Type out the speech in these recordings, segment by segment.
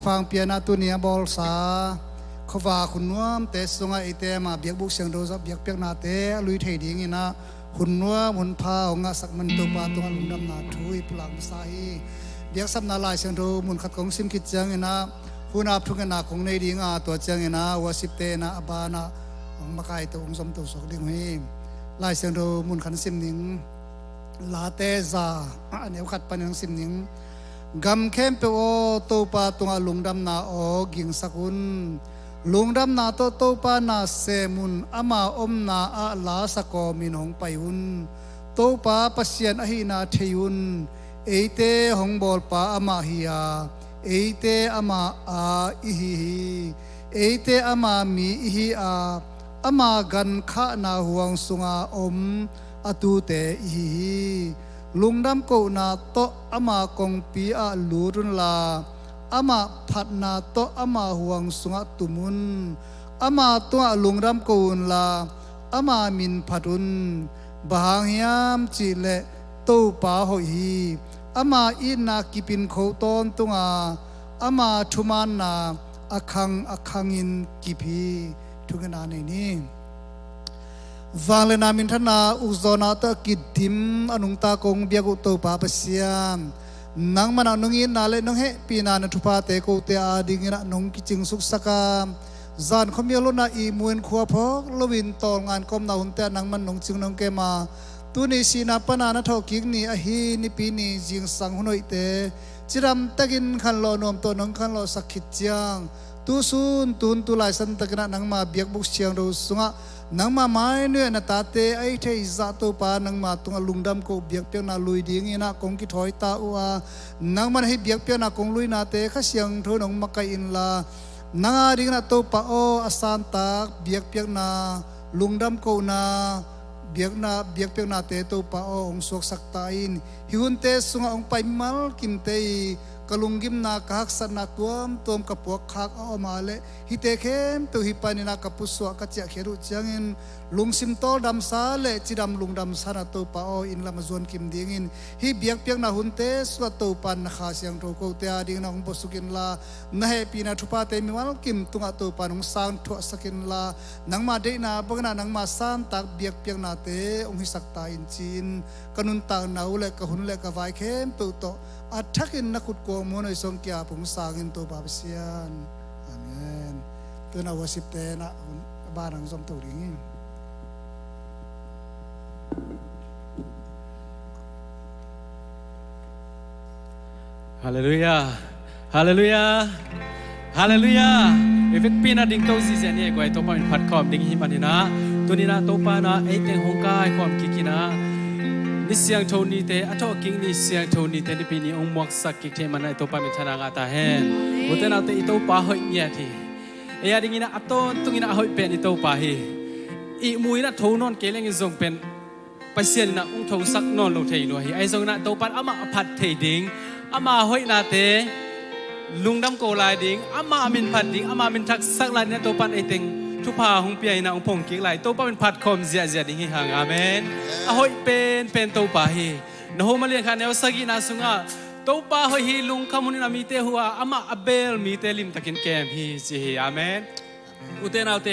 ฟังเปียนาตุเนียบอลสาขวาคุณนัวเตสงไอเตมาเบียกบุกเสียงโดซับเบียกเปียกนาเตลุยเทดิ้งนะคุณนัวมุนพาองะสักมันตัวปาตัวลุงดำนาทุยพลังสายเบียกสับนาลายเสียงโดมุนขัดของซิมคิดจังนะผู้นับทุกนาของในดิ้งตัวจังนะวสิบเตนะอบานะมาไกตัวองสมตัวสกดิ้งให้ลายเสียงโดมุนขันซิมนิงลาเตซาอันนี้ขัดปันยังซิมนิงกำเข้มเปโอตัวปาตัวลุงดำนาโอกิงสกุลลุงดำนาโตปานาเซมุนอามาอมนาอาลาสกอมินหงไปยุนโตปาปัสยันอหินาเทยุนเอเตหงบอลปาอามาฮิยาเอเตอามาอาอิฮิเอเตอามามีอิฮิอามากันขะนาหวงสุงาอมอตูเตอิฮิลุงดำโกนาโตอามาคงปีอาลูรุนลาอามาพัดนาโตอามาห่วงสุงตุมุนอามาตัวลุงรำกูนลาอามามินพัดุนบางยามจิเลตู้ป่าหอยอามาอินากิปินโคตอนตุงอามาทุมานนาอคังอินกิพีทุกนาในนี้วางเลนามินทนาอุโซนาตะกิดดิมอนุงตากงเบียกุตู้ป่าเปเซียมนังมันนงอินนาเลนงเฮปีนานุปาเตโกเตอาดิงินะนงกิจิงสุกสกามจานขมีลนาอีมวยขวบพกลวินตองงานคมนาหุนเตนังมันนงจิงนงเกมาตุนิสีนาปนานะทอกิกนี่อหีนิปีนี่จิงสังหุนอยเตจิรัมตะกินขันโลนอมตัวนงขันโลสักขิดจังตุซุนตุนตุลายสันตะกนะนังมาเบียกบุกเชียงดูสุงะนังมาไม้เนื้อนาตาเตไอเทยซาโตปานังมาตุงลุงดำโกเบียกเปียนาลุยดิ้งนะคงกิถอยตาอัวนังมันให้เบียกเปียนาคงลุยนาเตข้าเสียงโทนงมาไกอินลานังอาดิ้งนาโตปาโออาสานตาเบียกเปียนาลุงดำโกนาเบียกเปียนาเตโตปาโอองสวกสักตาอินฮิวุนเตสุงองไปมัลกิมเตกลุงกิมนาคักสนาตัวมกับพวกคักเอามาเลฮิเตเข้มตัวฮิปานินากับปุสวะกัจเจเขรุจังอินลุงซิมโตดำซาเลจิดำลุงดำซานาตัวป้าอินลำจวนกิมดิ่งอินฮิเบียกเปียกนาหุนเตสวะตัวปันข้าเสียงโตโกเตอาดิ่งนาหุนปสุกินลานาเฮปีนาทุปาเตมิวัลกิมตุงะตัวปันองสางทั่วสกินลานังมาเดนาบังนานังมาซานตักเบียกเปียกนาเตองฮิสักตาอินจีนกนุนตางนาอุเลกหุนเลกไวเข้มตัวโตอัฐกินนักขุดโกมวนอยสงเกียผงสางินตัวบาปเสียนอาเมนตัวน่าวสิบเตนะบ้านหลังสมตัวดิ่งฮาเลลูยาฮาเลลูยาฮาเลลูยาเอฟเฟกปีน่าดิ่งโตซีเซนี่ก็ไอตัวเป็นพัดคอมดิ่งหิมันนี่นะตัวนี้นะตัวปานะไอเต็งหงกายความกิกินะนิเสียงโทนี่เตอทอกิงนิเสียงโทนี่เตนี่ปีนี้องค์มวกสักกิเทมันไอตัวปามิชนางาตาเฮนอุตนาเตอิโตปาหอยเนี่ยทีเอียดิ่งนะอัตโตตุงินะหอยเป็นอิโตปาฮีอีมุยนะโทนอนเกลังอิจงเป็นไปเสียนนะองค์โทสักนอนลงเทยนัวฮีไอจงนะตัวปานอามาพัดเทดิ่งอามาหอยนาเตลุงดำโกลายดิ่งอามามินพัดดิ่งอามามินทักสักลายเนี่ยตัวปานไอเต็งทุพาหงเปียนะองพงกิกไหลตัวป้าเป็นผัดคอมเสียดิ่งห่างอาเมนอาหอยเป็นตัวป้าฮีนโฮมาเลียนขันเอวสกินาสุงาตัวป้าหอยฮีลุงขมุนินามีเตหัวอามาอับเบลมีเตลิมตะกินแกมฮีสิฮีอาเมนอุเตนาเต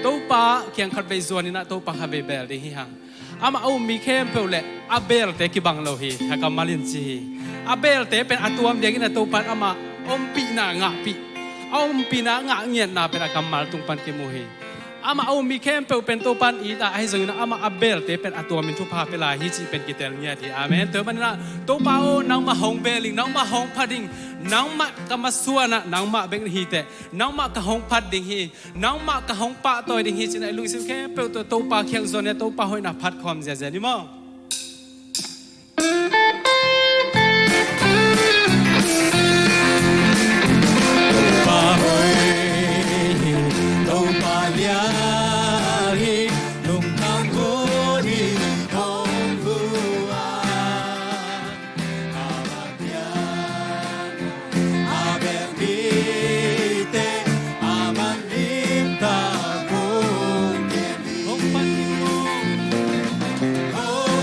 ตัวป้าเคียงขัดไปส่วนนี้นะตัวป้าขับไปเบลดิ่งห่างอามาเอามีเข้มเปล่าอับเบลเตกิบังโลฮีฮักมาลินสิฮีอับเบลเตเป็นอัตวมเดียกินะตัวป้าอามาอมปีนางะปีเอาปีนางะเงียนนาเป็นอาการมาตุงปันเกมุฮีอามาเอามีเข้มเป็นตัวปันอีตาให้ซึ่งนะอามาอับเบลเตเป็นตัวมินทุพาเวลาฮิจิเป็นกิเตลเนี่ยที่อาเมนเตอมันนะตัวป้าโอนังมาหงเบลิงนังมาหงพัดดิงนังมากำมาส่วนนะนังมาเบงฮีเตนังมากะหงพัดดิงฮีนังมากะหงปะตัวดิงฮีจินะลุงสิมเข้มเป็นตัวป้าเคียงโซนเนี่ยตัวป้าหอยนะพัดคอมเสียนี่มั้งโ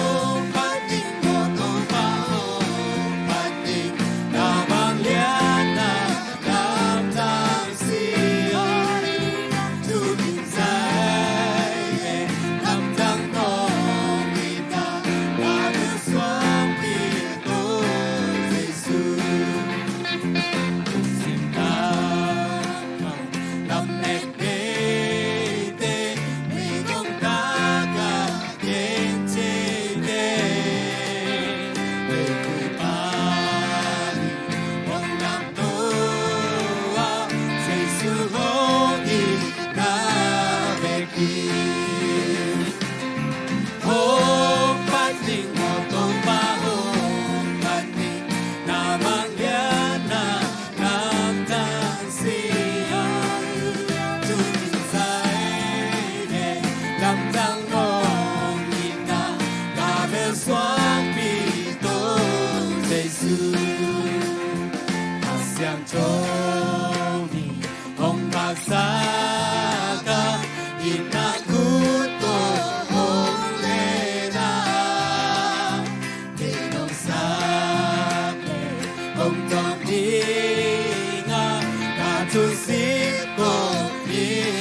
thu xếp cùng yêu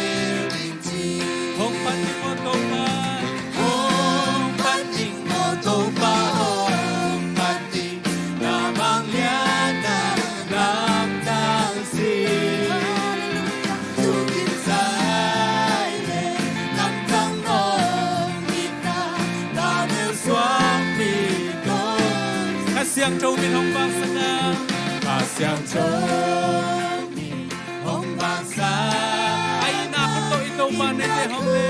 hong pan ding mo to pa hong pan ding mo to pa hong pan ding na mang lian na nam tang si tu kim sai le nam tang nong kita na mel xoang mi con ca siang châu min hong bang sa na ca siang châu min hong bang sa ai na ko to ito man ne te hong le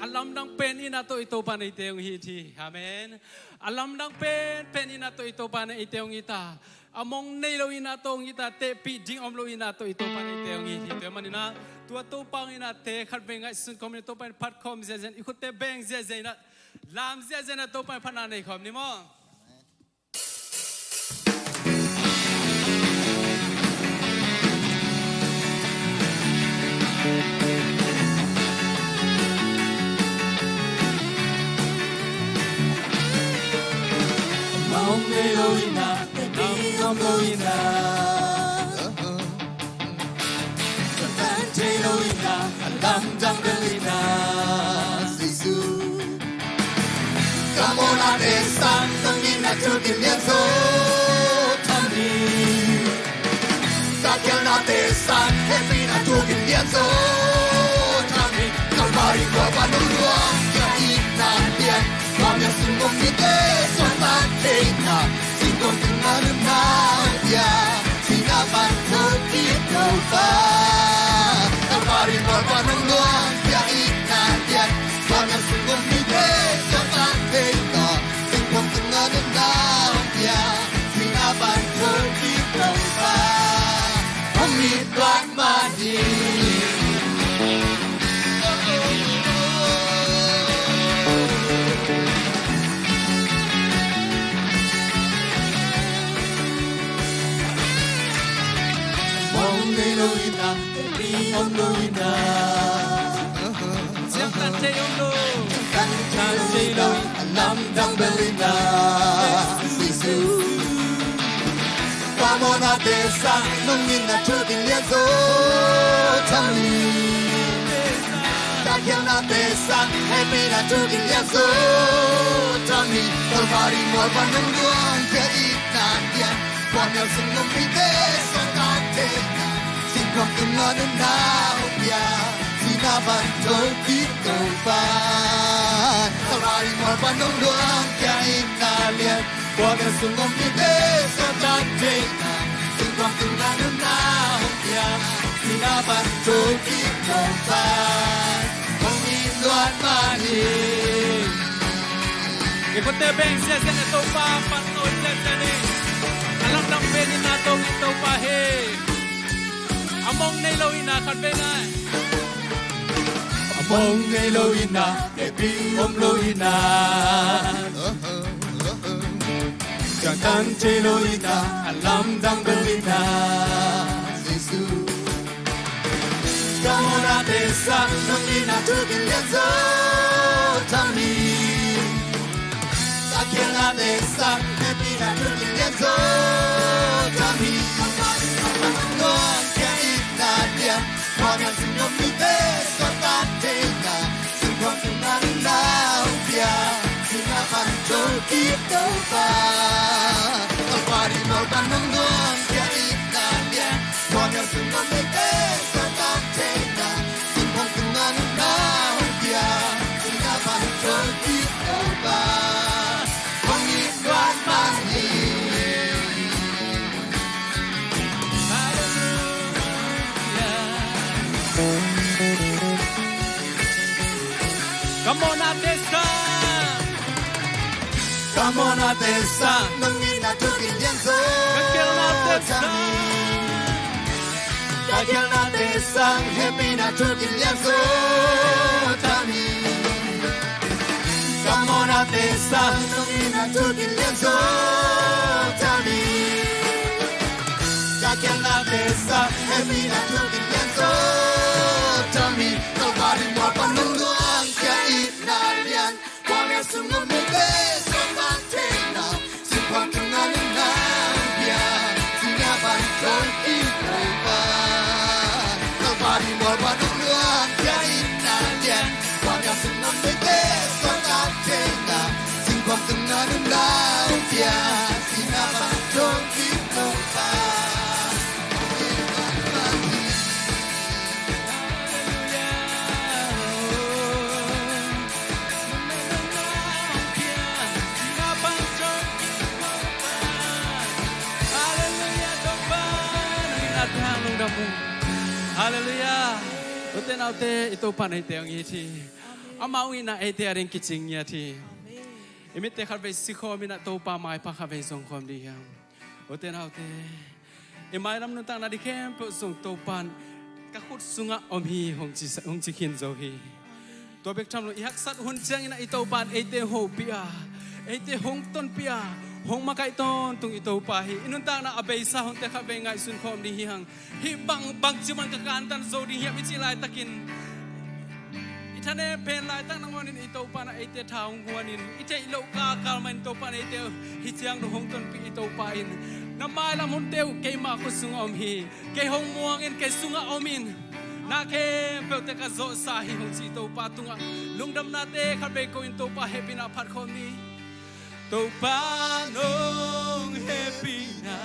alam dang pen ina to ito pa na iteong hiti. Amen. Alam dang pen ina to ito pa na iteong ita. Among nailo ina to ita te pi ding omlo ina to ito pa na iteong hiti. Te manina tua to pang ina te khat benga sun kom ni to pa pat kom zezen ikut te beng zezen na lam zezen na to pa phana nei khom ni mo. Mong Elohina, Mong Elohina, Mong Elohina, Lam Dang Elohina, Giêsu. Come on, I stand, don't need not to give me so tani. That cannot stand, happy not to give me so tani. Kalvari ko panuluan, kahina diyan. Kami sungguh kita sopan kita, singkong dengar dia, sinapan kita lupa. Kembali berpanung luang dia ikan. Kami sungguh kita sopan kita, singkong dengar dia, sinapan kita lupa. Kami tuan mati. Elohina, Om Elohina, Siang Tante Omlo, Tante Elohina, Lam Dang Elohina, Giêsu. Pamona Desa, Nongina Chukin Yeso, Tami. Takiana Desa, Hemina Chukin Yeso, Tami. Kalvari Morban Nungduang, Keita Dian, Pamel Sungum Pite, Sotante. Không từng ngờ đến nào ya, sinapan kita lupa. Kalvari Morban Nungduang, Keita Dian, Pamel Sungum Pite, Sotante. Không từng ngờ đến nào ya, sinapan kita lupa. Không in loạn mà đi. Ikut tebeng siasan itu pa patoi siasani. Alam dang beni na tong itu pa he. Among Elohina kan benai. Among Elohina, epi om Elohina. Jangan Elohina, alam dang Elohina. Giêsu. Kamu na desa, nongina tukin yeso tami. Takiana desa, epi na tukin yeso tami. Nong dia, orang sungguh kita sopan kita, sungguh kenal dia, sinapan kita lupa. Kalvari Morban Nungduang. Come on atesa Come on atesa nong ina tukin yanso Kakil atesa Kakil atesa happy na tukin yanso Tami Come on atesa nong ina tukin yanso Tami Kakil atesa happy na tukin yanso Tami Nobody more panuluang kaya inalian Wala sungguh mube Sobat tena Simpang tengah biar Sinyaban dong ikupa Nobody more panuluang kaya inalian Wala sungguh mube Sobat tena Simpang tengah biar Sinyaban dong ikupa Hallelujah. Uten autte ito panay te ang iti. Amawi na ite aring kitsing niya ti. Imit te karbe sikho mina to pa mai pa karbe song kom di ham. Uten autte. Imay nam nuntang na di kem po song to pan kakut sunga om hi hong chi kin zo hi. To bek tam lo ihak sat hun chang ina ito pan ite ho pia. Ite hong ton pia. Hong makai ton tung ito pahi inuntang na abay sa hong te karbe ngai sun kom di hang. Hibang bang cuman kekantan zo di hiap ichi lai takin. Itane pen lai tang nangonin ito pa na ite taong guanin. Ite ilo ka kalman ito pa na ite hitiang no hong ton pi ito pain. Namalam hong teo kay mako sunga omhi. Kay hong muangin kay sunga omin. Na ke pel te ka zo sahi hong si ito pa tunga. Lungdam nate karbe ko ito pa happy na pat ko ni. To pa nong happy na.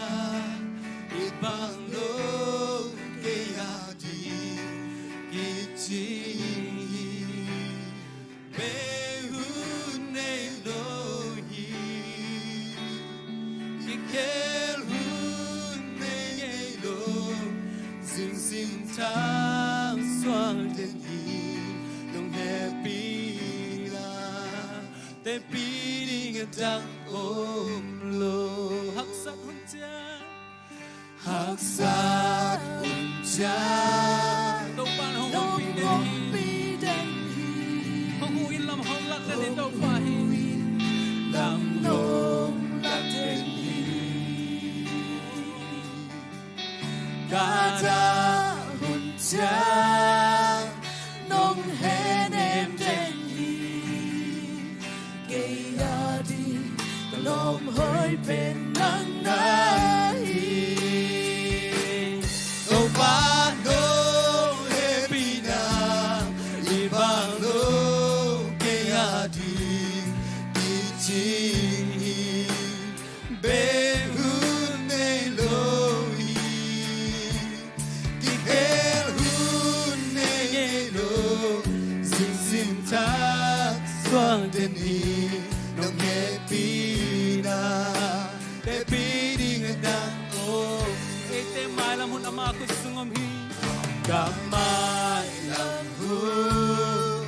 Ibang nong kaya di kichi behun nei lohi ikel hun nei lo sing sing tang Suan den hi nong happy na te piring dang om lo haksat hun cha Haksat unjan Tau pan hong pi den hi Hong huin lam hong lak den tau pahi Lam nong lak den hi Kada unjan Nong hen em den hi Kaya di Kalom hơi bên nắng nahi Obano happy na ibano kaya di kichi behun nei lohi kikel hun nei lo sim sim tak Suan den hi nong happy na happy ding dang oh ite mai lam hun ama ko sungom hi kamai lam hun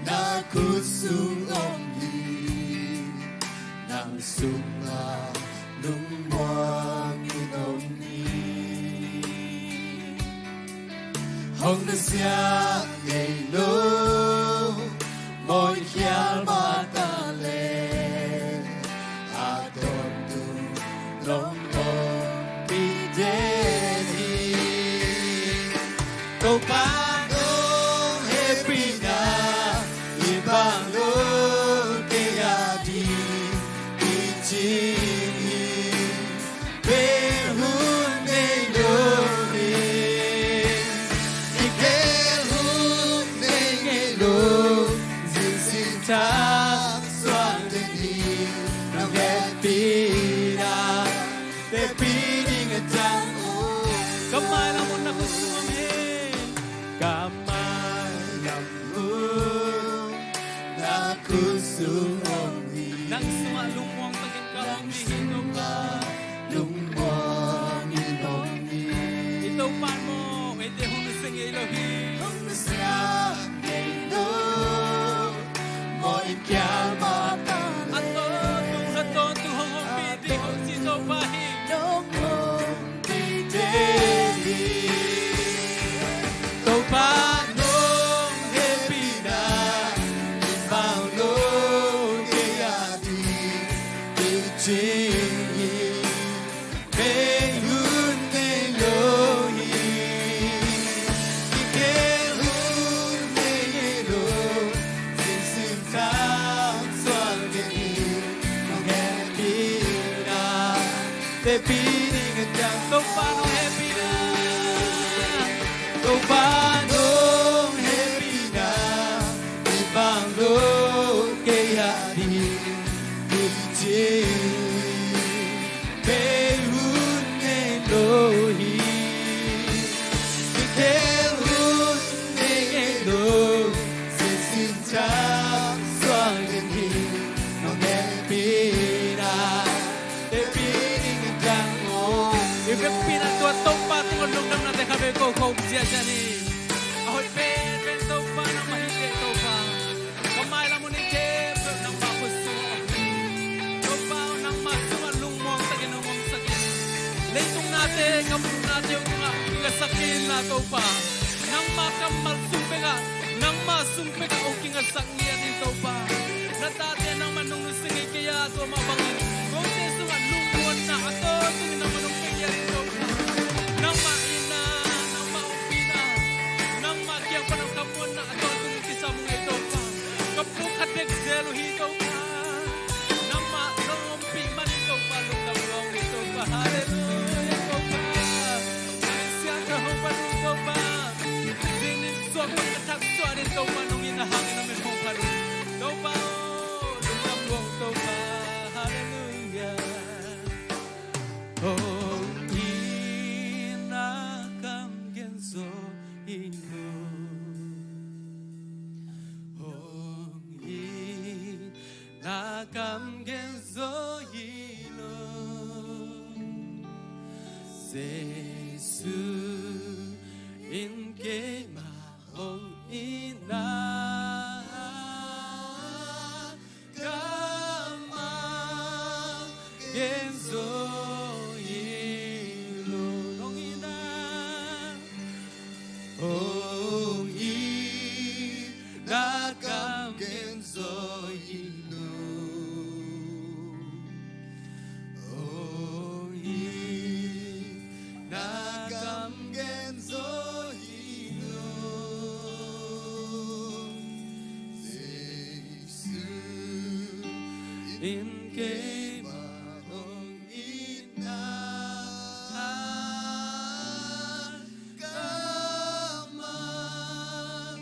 na ku sungom hi nang sunga lung moang inom ni hong na sia nei lo moi khial ma ta le a ton tu long pi de Go pa nong happy na ibang lo kaya di kichi behun nei lo ni ikel hun nei lo zin sin ta Suan den hi nong happy na happy ding a dang kamay lang mo na kusumam Kamay lam na kusumam nang sumalungwang taging kalong dihinom ka lungwang inom ni ito pa mo ite hunusing Elohim hunusing Elo happy ni nga jang to pa no happy na to pa no happy na ibang lo kaya di buti pe hun ne lo hi ke hun ne lo se sin cha Suan hi no happy na happy ni nga jang o happy na to pa to Lungdam na te khabe ko ko sia jani ahoy pen to pa na mahite to pa kamay la mo ni ke nang mapuso to pa nang masuma lungmong sa ginumong sakit leitong natin ngamong natin nga kingasakin na to pa nang makamal sumpe ka nang masumpe ka o kingasaknian ito pa na dati nang manunusingay kaya to mabangin kung teso nga lungmon na ato tingin na manong kaya ito pa nang maina nang maupina nang magyang panang kapon na ato tingin kisa mong ito pa kapong kadeg zelo hito pa nang manumpi man ito pa Lungdam wang ito pa hallelujah ito pa siya ka hong panong ito pa dinin suwag magkatak suwan ito pa nung inahangin namin hong panong ito pa Lungdam wang ito pa hallelujah oh inakam genso ino nakam genso ino Jesu inke mahong ina kamang genso ino nong ina ong nakam genso ino nakam genso ino Jesu inke mahong ina kamang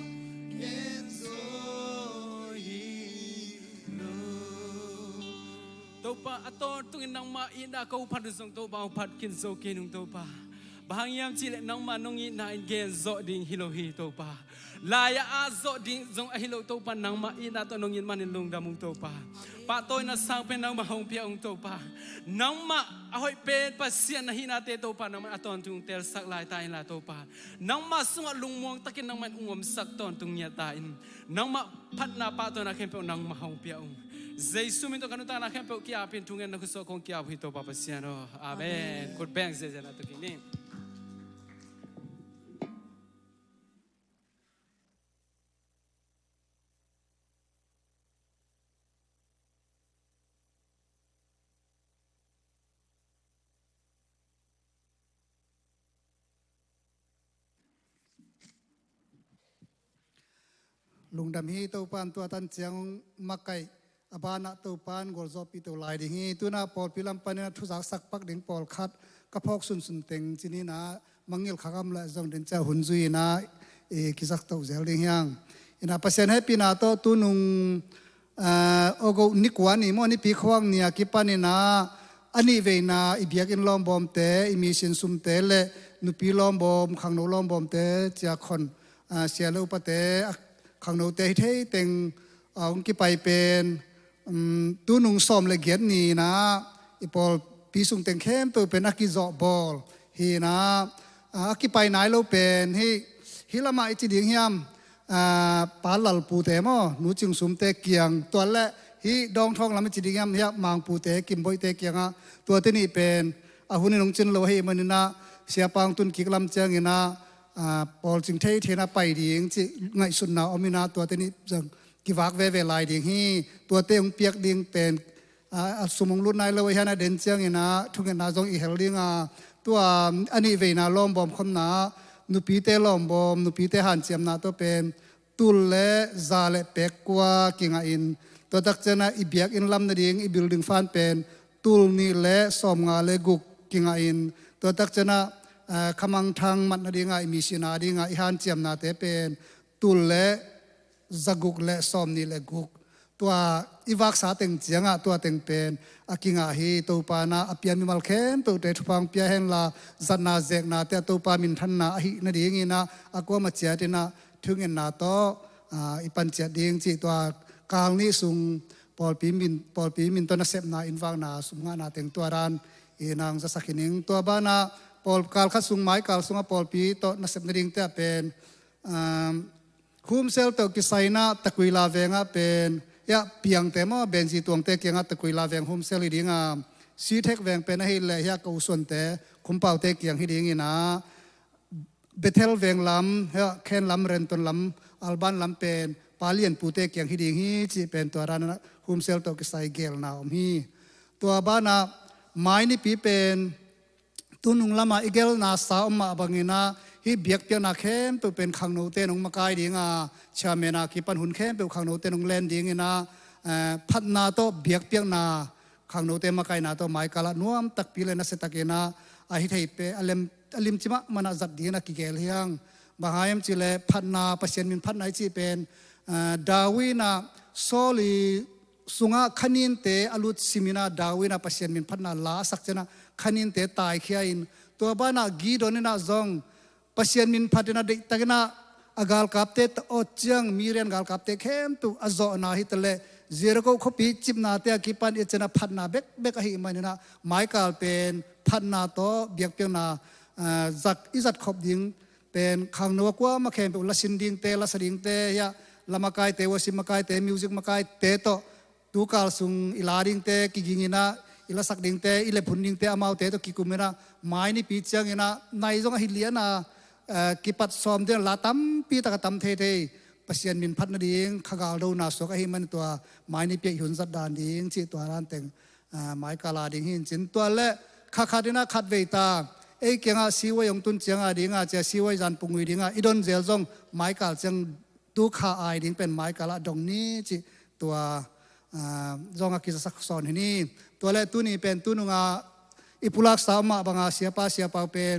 genso ino to pa aton tungin nang maina ka upan song to pa upat kinso kinung to pa bahangyam chile nang manong ina gen zo ding hilohi to pa laya azo ding zong ahilo to pa nang maina to nong in manin Lungdam to pa patoy na sang pen nang mahong piang to pa nang ma ahoy pen pa siya na hinate to pa nang aton tung tel sak lai tain la to pa nang ma sunga lungmong takin nang man ungom sak ton tung nya tain nang ma pat na pa to na kempe nang mahong piang Jesu minto kanuta na kempe kia pin tungen na kuso kong kia hito pa pasiano amen kut bang zeza na to kini Lungdam hi to pan tua tan chiang makai abana to pan gol zo pi to lai ding hi tuna pol pilam pan thu sak sak pak ding pol khat ka phok sun sun teng chini na mangil khagam la zong den cha hun zui na e kisak to zel ding yang ina pasien happy na to tu nung ogo nikwani mo ni pi khwang nia ki panina ani ve na ibiak in lom bom te emission sum te le nu pi lom bom khang no lom bom te cha khon sia lo pa te khang no te thei teng ong ki pai pen tu nung som le giat ni na ipol pi sung teng khem to pen aki zo bol hi na aki pai nai lo pen hi lama ichi ding hiam pa lal pu te mo nu chung sum te kiang to le hi dong thong lam ichi ding hiam hiam mang pu te kim boi te kianga to te ni pen a hun nong chen lo hei manina sia pang tun ki lam chang ina Paulจึงเทเทนะไปดีงจิไงสุดนาอมินาตัวเตนี่จังกิวักเวเวลายดีงฮีตัวเตงเปียกดีงเป็นสมองรุ่นนายเลยฮะนะเดินเจียงเนะทุกนาจงอีเฮลดิงตัวอันนี้เวนาล้อมบอมคนนานุปีเตล้อมบอมนุปีเตหันเจียมนาตัวเป็นตุลเลซาเลเปกกว่ากิงอินตัวตักเจนะอีเบียกอินลำนาดิงอีบิลดิงฟานเป็นตุลนี่เลสอมงาเลกุก กิงอินตัวตักชนะขมังทางมันนาดีงามีสินาดีงาอิฮันเจียมนาเตเป็นตุลเละจักุกเละซอมนี่เละกุกตัวอีวักษาเต็งเจียงตัวเต็งเป็นอากิงาฮีตัวปานาอภิยามิมัลเข้มตัวเตทุพังเปียเฮนลาจันนาเจกนาเตตัวปามินทันนาฮีนาดีงี้นะอากวมาเจียตินะถึงเงินนาโตอีปันเจียดิงจีตัวกลางนี้สุงปอลปีมินตัวนักเสพนาอินฟังนาสุงงานาเต็งตัวรันอีนางจะสักนิงตัวบ้านาปอลกาลขัดสุงไม้กาลสุงปอลปีตัวนักเสพนาดิงเตเป็นคุมเซลตัวกิไซนาตะกุยลาเวงเป็นยะเปียงแต่มาเบนซีตวงเตเกียงตะกุยลาเวงคุมเซลดีงาซีเทคเวงเป็นให้เลยยะกูส่วนแต่คุมเป่าเตเกียงฮิดีงี้นะเบเทลเวงลำยะแคนลำเรนตนลำอัลบันลำเป็นปาเลียนปูเตเกียงฮิดีงี้จีเป็นตัวรันนะคุมเซลตัวกิไซเกลนาอมฮีตัวบ้านาไม้นี่ปีเป็นตุนุงละมาอีเกลนาสาวมาบังเงินะฮีเบียกเปียนาเข้มตัวเป็นขังโนเตนงมากายดีงาชาเมนาคิปันหุนเข้มเป็นขังโนเตนงเลนดีงนะพัดนาโตเบียกเปียนาขังโนเตมากายนาโตไม้กาลนัวมตักปีเลนะเสตักเกนะอาฮิไทเปอลิมจิมะมันจัดดีนะกิเกลเฮียงบางหายมจิเลพัดนาปัสเซนมินพัดนาจีเป็นดาวินาโซลีสุงะขณินเตอลุตซิมินาดาวินาปัสเซนมินพัดนาลาสักเจนะขณินเตตายเขียอินตัวบ้านากีโดนินาจงปัสเซียนมินพัฒนาเด็กตะกินาอากาลกับเตตโอจังมีเรียนกาลกับเตเข้มตุอโซนาฮิตเลเจรโกขปีจิบนาเตกิปันเอเจนะพัฒนาเบกหิมันนะไมกาลเป็นพัฒนาโตเบียกเปียนาจักอิจัดขบดิงเป็นขังนัวกว่ามาเข้มเป็นละสินดิงเตละสดิงเตยะละมากายเตวสิมากายเตมิวสิกมากายเตโตตูกาลสุงอิลาดิงเตกิกิงินะอิลาสักดิงเตอิเลพุนดิงเตอมาวเตโตกิกุมินะไม้นี่ปีจังอินะในจงฮิเลียนากิปัดซอมเดือนลาตัมปีตะกตัมเทเทปัสเซียนมินพัดนาดิงขกาลดูนาสกหิมันตัวไม้นี่เปียหุ่นสัดดานดิงจีตัวร้านเต็งไม้กาลาดิงหินจินตัวเละขาดินะขัดเวตาเอเกียงอาซีวยงตุนเจียงอาดิงอาเจซีวยจันปุงวิดิงอาอิดอนเจลจงไม้กาลจังดูขาไอดิงเป็นไม้กาลาดงนี้จีตัวจงอากิจสักสอนนี่ตัวเละตุนี่เป็นตุนุงอาอิปุลักสาวมาบางอาเสียป้าเป็น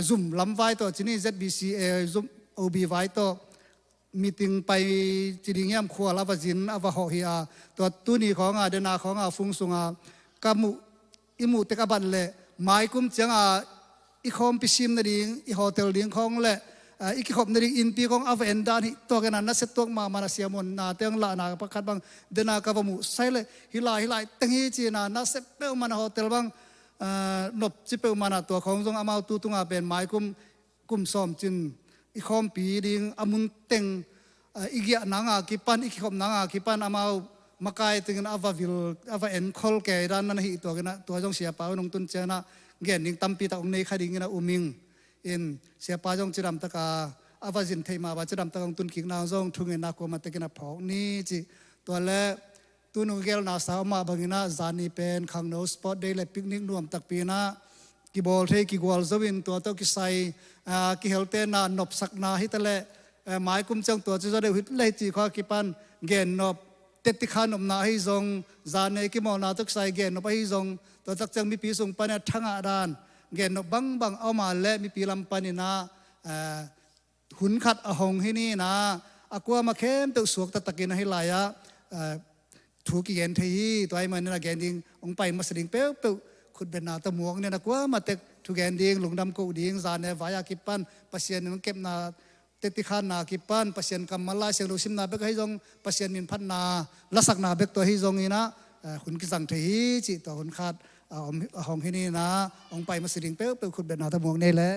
ซุ่มลำไว้ตัวที่นี่ ZBC ซุ่ม OB ไว้ตัวมีติงไปจีดิงยามขวลาวจินอวะหอฮีอาตัวตุนีของเดนาของฟุงสุงกามุอิมุเตกบันเล่ไม้กุมเจียงอีคอมพิชิมนาดิงอีโฮเทลดิงของเล่อีกิขบนาดิงอินปีของอเวนดานี่ตัวกันนั้นนัสตัวมาเสียมนนาเตียงละนาประคัดบางเดนากาวมุใส่เลยฮิลายตั้งฮีจีนานัสเปลมันโฮเทลบางนบจิเปลมานาตัวของทรงอามาตุตุงอาเป็นไม้กุมซ้อมจินอีคอมปีดิงอามุนเต็งอีเกียนางากิปันอีกขบนางากิปันอามา makai tingin ava vil ava en khol ke ran nan hi to gena to jong sia pa nong tun chena gen ning tampi ta ong nei khading na uming in sia pa jong chiram ta ka ava jin thei ma ba chiram ta ong tun king na jong thung na ko ma te kena phok ni chi to le tu nu gel na sa ma bangina zani pen khang no spot day le picnic nuam tak pi na ki bol thei ki gol zawin to ki sai ki helte na nop sak na hi tale mai kum chang to chu de hit le chi kho ki pan gen nop teti khan om na hi zong zane ki mo na tok sai gen nop hi zong to tak chang mi pi sung pan thanga dan gen nop bang au ma le mi pi lam panina hun khat a hong hi ni na akwa ma khem to suak ta takin hi la ya thu ki gen thei toy man na gen ding ong pai ma sring pe pe khut ben na ta muang ne na kwa ma tek thu gen ding lungdam ko ding zane vaya ki pan pasien ng kep na teti khan na ki pan pasien kamala seng rosim na bek hi jong pasien min phan na lasak na bek to hi jong ina hun ki jang thei chi to hun khat hong hi ni na ong pai ma sring pe pe khut ben na ta muang ne le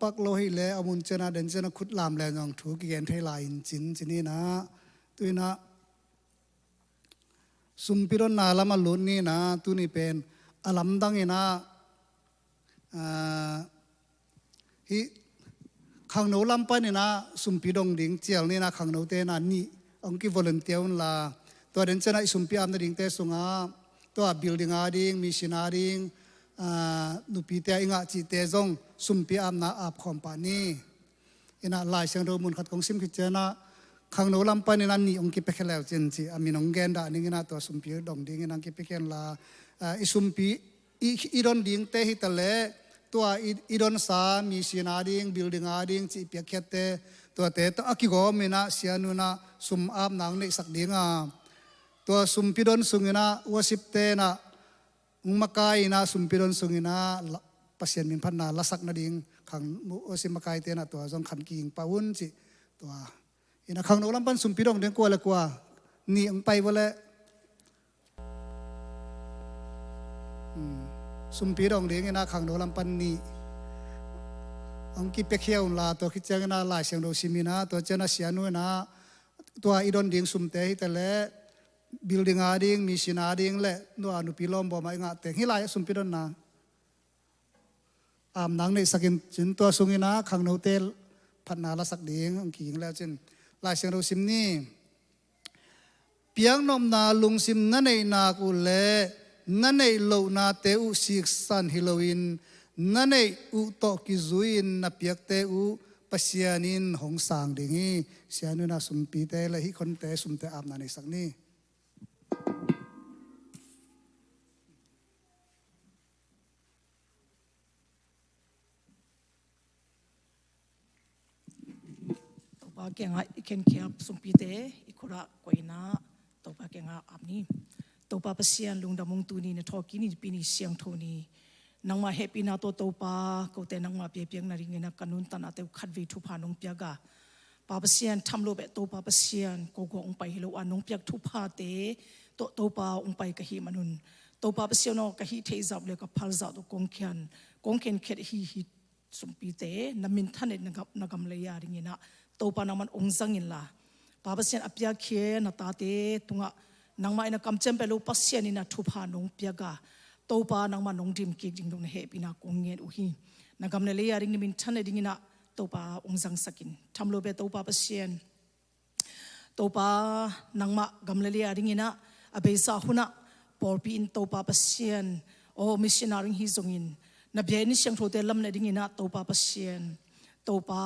ปักโลหิเลอมุนเจนาเดนเจนาขุดลามแลนองถูกเกณฑ์ไทยลายจินจินี่นะตุยนะสุมพิรนนาละมาลุนนี่นะตุนี่เป็นอลัมดังเอนะฮิขังโนลำปันนี่นะสุมพิดงดิ่งเจียลนี่นะขังโนเตนะนี่องค์กิวอลเนเตียนละตัวเดนเจนาสุมพิอามดิ่งเตสุงาตัวบิลดิ้งอาดิ่งมิชนาดิ่งนุปีเตอิงะจิเตจงสุมพิอามนาอาบคอมปานีอินะลายเสียงโรมุนขัดของซิมขิเจนะขังโนลำปันนี่นะนี่องค์กิเปกเลวเจนจีอามินองเกนดานี่นะตัวสุมพิดงดิ่งนั่งกิเปกเลาอิสุมพิอีดอนดิ่งเตหิตะเลตัวอีดอนสามีชินาดิ่งบิลดิ้งอาดิ่งจิเปียกเตตัวเตตัวอากิโกมินะเสียนุนะสุมอาบนางในสักดิ่งตัวสุมพิดอนสุงินะวสิบเตนะมักไก่นะสุมพิดอนสุงินะปัสเซียนมินพันนาละสักนาดิ่งขังวสิมักไก่เตนะตัวจงขันกิ่งปะวุ้นจิตัวอินะขังโนลำปันสุมพิดองเด้งกว่าละกว่านี่องไปวะเลยสุมพิดองเด้งอินะขังโนลำปันนี่องกิเปเขียวลาตัวคิดเจงนะลายเสียงโดซิมินะตัวเจนะเสียนุนะตัวอีดอนดิ่งสุมเตหิตะเลbuilding ading mission ading le no anu pilom bo mai nga te hilai sum pidon na am nang nei sakin chin to sungina khangno tel phanna la sak ding ang king la chin lai seng ro sim ni piang nom na lung sim na nei na ku le na nei lo na te u sik san halloween na nei u to ki zuin na piak te u pasianin hong sang dingi sianu na sum pi te le hi khon te sum te am na nei sak ni topa kenga iken khiap sumpite ikura koina topa kenga amni topa pasian lungdamung tuni ne thoki ni pini siang thoni nangma happy na to topa ko te nangma pe piang na ringena kanun tan ate khatvi thu phanong piaga pa pasian thamlo be topa pasian ko go ong pai hilo anong piak thu pha te to topa ong pai ka hi manun topa pasian no ka hi theizap le ka phalza to kongkhen khet hi sumpite namin thane nagam le ya ringena topa naman ongzangin la papasian apya khie na tate tunga nangma ina kamchem pelo pasian ina thupa nong piaga topa nangma nong dim ki ding dong he pina kongen uhi nagam ne le ya ring min thane ding ina topa ongzang sakin thamlo be topa pasian topa nangma gamle le ya ring ina abesa huna porpi in topa pasian o missionary hi zongin na bia ni siang thote lam na ding ina topa pasian topa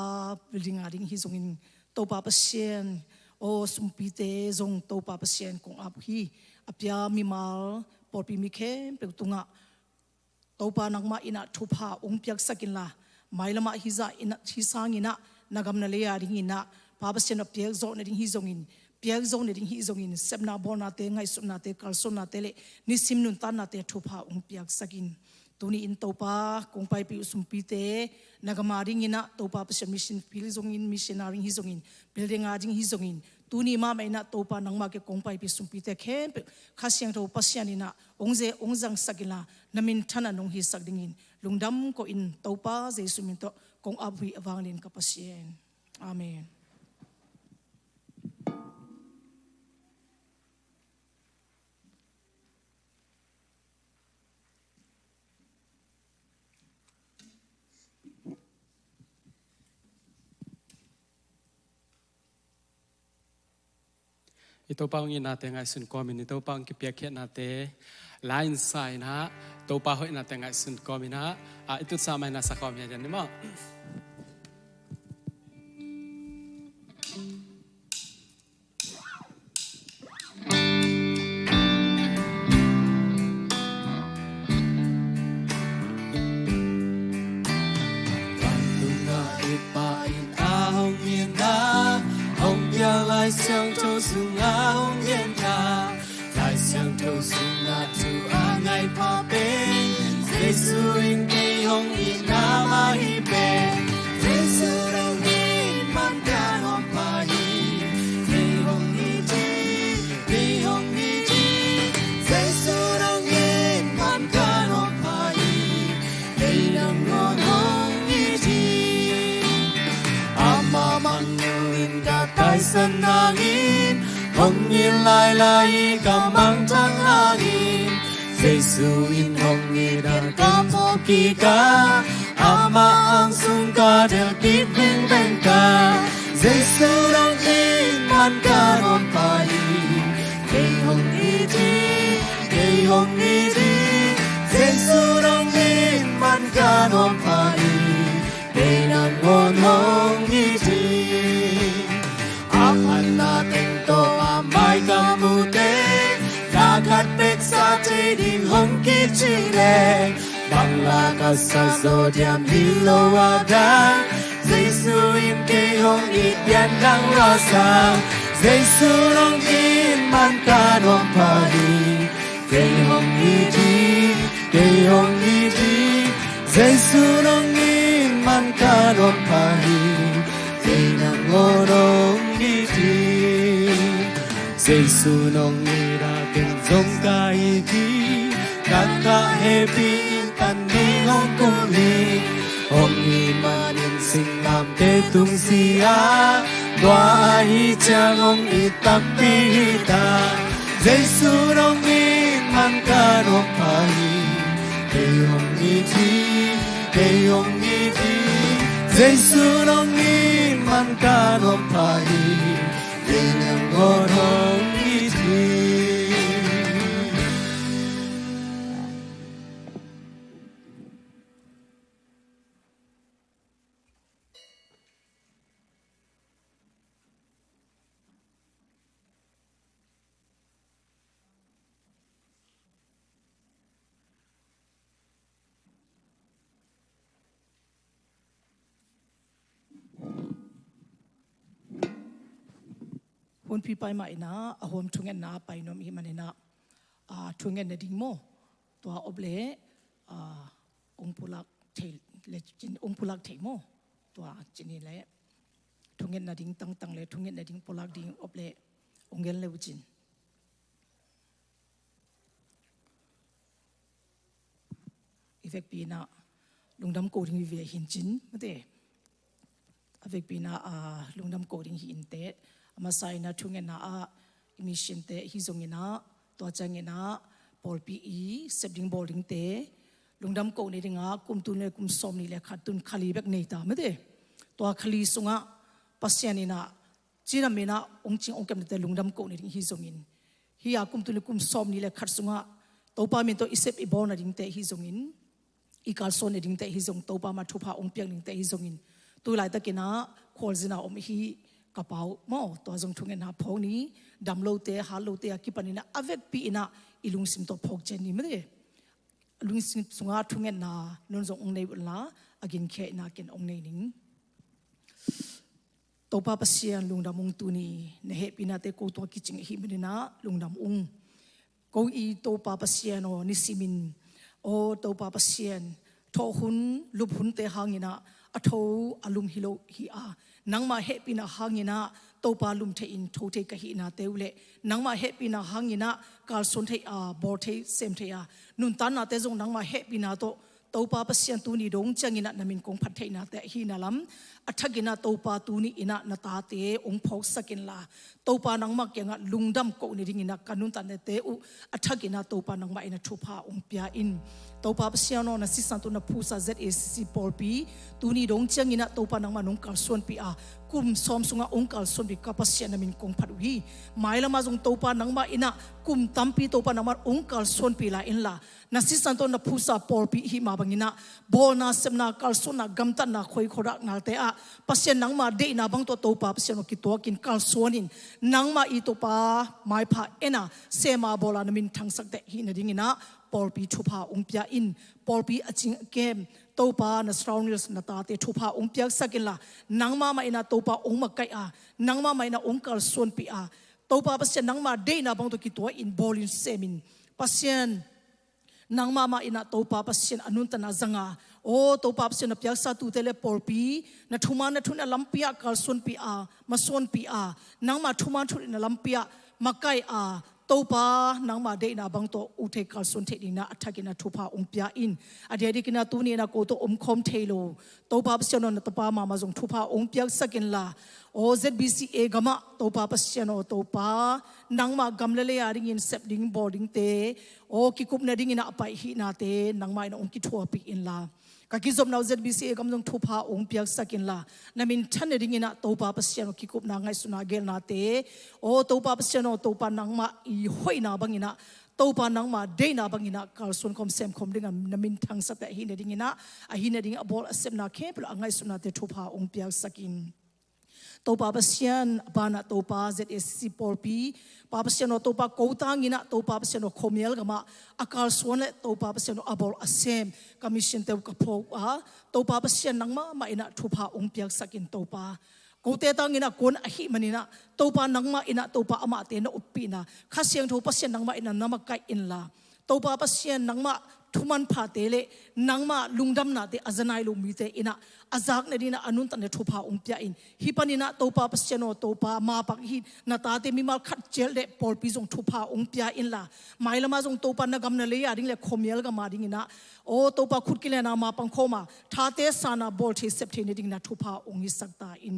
building ading hi zongin topa pasien o sumpite zong topa pasien kong aphi apya mimal porpi mikhe petunga topa nangma ina thupa ongpiak sakinla mailama hiza ina hisangina nagamna le ading ina papasien apyak zo na ding hi zongin piak zo na ding hi zongin sebna bona te ngai sumna te kalsona te le ni simnun tan na te thupa ongpiak sakin tuni in topa kong pai pi sumpite nagamaring ina topa pasien mission pil zongin missionary hi zongin building ading hi zongin tuni ma mai na topa nangma ke kong pai pi sumpite khem khasiang to pasian ina ongjang sakila namin thana nong hi sakdingin lungdam ko in topa jesu min to kong abri awanglin ka pasien amen ito pa ang natin ngay sun komin ito pa ang kipiakit natin line sign ha ito pa ho natin ngay sun komin ha ito sama na sa komin yan mo来相投诉那红颜他，来相投诉那土阿爱怕悲，耶稣因给红衣那么一杯，耶稣让你满干红怕伊，你红一季，你红一季，耶稣让你满干红怕伊，你让我红一。sân hangin hong in lai lai kam mang thang hangin Giêsu in hong in dan kam mo ki ka ama ang sung ka del ki bin ben ka Giêsu dong in man ka non pa Cây hồng y đi Giêsu dong in man ka non pa Cây nan ngon hồng y đi Apan natin to amay kamute Dagat peksa te ding hong ki chile Bangla ka sa zodiam hilo ada Giêsu in cây hồng y bian lang rasa Giêsu dong in man ka non pa Cây hồng y đi Giêsu dong in man ka non pa Cây nan ngon hồng y đi Giêsu nong y ra tên giống ca y đi Các ca hê bin tan đi hong cung đi Hong y ma niên sinh làm tế tung si á Đoa y cha hong y tắc pi ta Giêsu nong y man ca non pa Cây hồng y đi Giêsu nong y man ca non pa Cây nan ngon hồng y đi Hun pi pai mai na a hom thungen na pai nom hi manena thungen na ding mo to oble ong pulak thel le chin ong pulak thei mo to chini le thungen na ding tang tang le thungen na ding pulak ding oble ongel le chin effect pi na lungdam ko ding vi hin chin mate effect pi na lungdam ko ding hin te Masai na thungen na emission te hizongina to changina polpi e sebding boarding te lungdam ko ni ringa kumtun le kum som ni le khatun khali bek nei ta mate to khali sunga pasyanina chiramena ongching ongkem te lungdam ko ni ring hizongin hi a kumtun le kum som ni le khat sunga topa min to isep i bona ring te hizongin ikal son ring te hizong topa ma thupa ongpiang ring te hizongin tu lai ta kina kholzina om hi kapau mo to jong thungen na phoni damlo te halo te akipanina avek pi ina ilung sim to phok chen ni mre lung sim sunga thungen na non jong ong nei la agin khe na ken ong nei ning to pa pasian lungdam ung tu ni ne he pina te ko to kiching hi menina lungdam ung ko I to pa pasian o ni simin o to pa pasian tho hun lup hun te hangina atho alum hilo hi a nangma happy na hangina topa lum the in thote ka hi na teule nangma happy na hangina kal son the a bor the sem the a nun tan na te jong nangma happy na to topa pasian tu ni dong changina namin kong phat the na te hi na lam athagina topa tu ni ina na ta te ong phok sakin la topa nangma kenga lungdam ko ni ringina kanun tan te u athagina topa nangma ina thupa ong pia in topa pasian no na sisan tu na phusa ZACC polpi tu ni dong changina topa nangma nong kal son pi a kum som sunga ong kal son bi kapasian namin kong phat wi maila ma jong topa nangma ina kum tampi topa nangma ong kal son pi la in la na sisan to na phusa polpi hi ma bangina bona semna kal son na gamta na khoi khora ngal te a pasien nangma de na bang to topa pasien ki to kin kal sonin nangma I topa mai pha ena sema bola namin thangsak te hi na dingina polpi thupa ongpia in polpi aching kem topa na strawnils na ta te thupa ongpia sakila nangma ma ina topa ongma kai a nangma ma ina ongkal son pi a topa pasien nangma de na bang to ki to in bolin semin pasien nangma ma ina topa pasien anun ta na zanga o topa pasien na piak sa tu tele polpi na thuna lampia kal son pi a ma son pi a nangma thuma thu na lampia makai a ตัวป้านางมาเดน่าบังโตอุเทกัลสุนเทดินะอัฐกินะทุพาองเปียอินอดีตกินะตัวนี้นะโกโตคอมเทโลตัวป้าเปเชนอนตัวป้ามาจงทุพาองเปียสักินละโอ ZBC เอกมะตัวป้าเปเชนอตัวป้านางมากำเลเลยอาริงินเซปดิ้งบอร์ดิ้งเตโอกิคุปนาดิ้งนะไปหินาเตนางมาอินะองกิทัวปีอินละกากิซอมนาว ZBC เอกมจงทุพาองเปียสักินละนามินทันเดดิ้งนะตัวป้าเปเชนอกิคุปนางไงสุนาเกลนาเตโอตัวป้าเปเชนอตัวป้านางมาอีห้อยนาบังอินะตัวปานังมาเดน่าบังอินะการส่วนคอมเซมคอมดิ้งนามินทังสัตย์หินดิ้งอินะหินดิ้งอบอลเซมนาเคปลอังไงสุนาเตทุพาองเปียสักินตัวป้าเปเชียนบานาตัวป้า ZACC ปอลปีป้าเปเชียนตัวป้าโกตังอินะตัวป้าเปเชียนคอมเยลกมาอาการส่วนเละตัวป้าเปเชียนอบอลเซมคอมมิชชั่นเตวกับพวกตัวป้าเปเชียนนังมาอินะทุพาองเปียสักินตัวป้ากูเตตังอินะคนอหิมันอินะตัวป้านังมาอินะตัวป้าอามาเตนะอุปปีนะข้าเสียงตัวป้าเชียนนังมาอินะนามาไกอินลาตัวป้าเปเชียนนังมาทุมันพาเตเลนังมาลุงดำนาเตอาจนายลุงมีเตอินะอาจากเนดินะอนุนตันเนทุพาองเปียอินฮิปันินะตัวป้าเปเชียนอตัวป้ามาปักฮินาตาเตมิมาขัดเจลเดปอลปีจงทุพาองเปียอินลาไม่ละมาจงตัวป้านกำนาเลยอาดิ้งเลคอมเยลกมาดิ้งอินะโอ้ตัวป้าขุดกิเลนามาปังโคมาทาเตสานาบอลเทเซปเทเนดิ้งนะทุพาองฮิสักตาอิน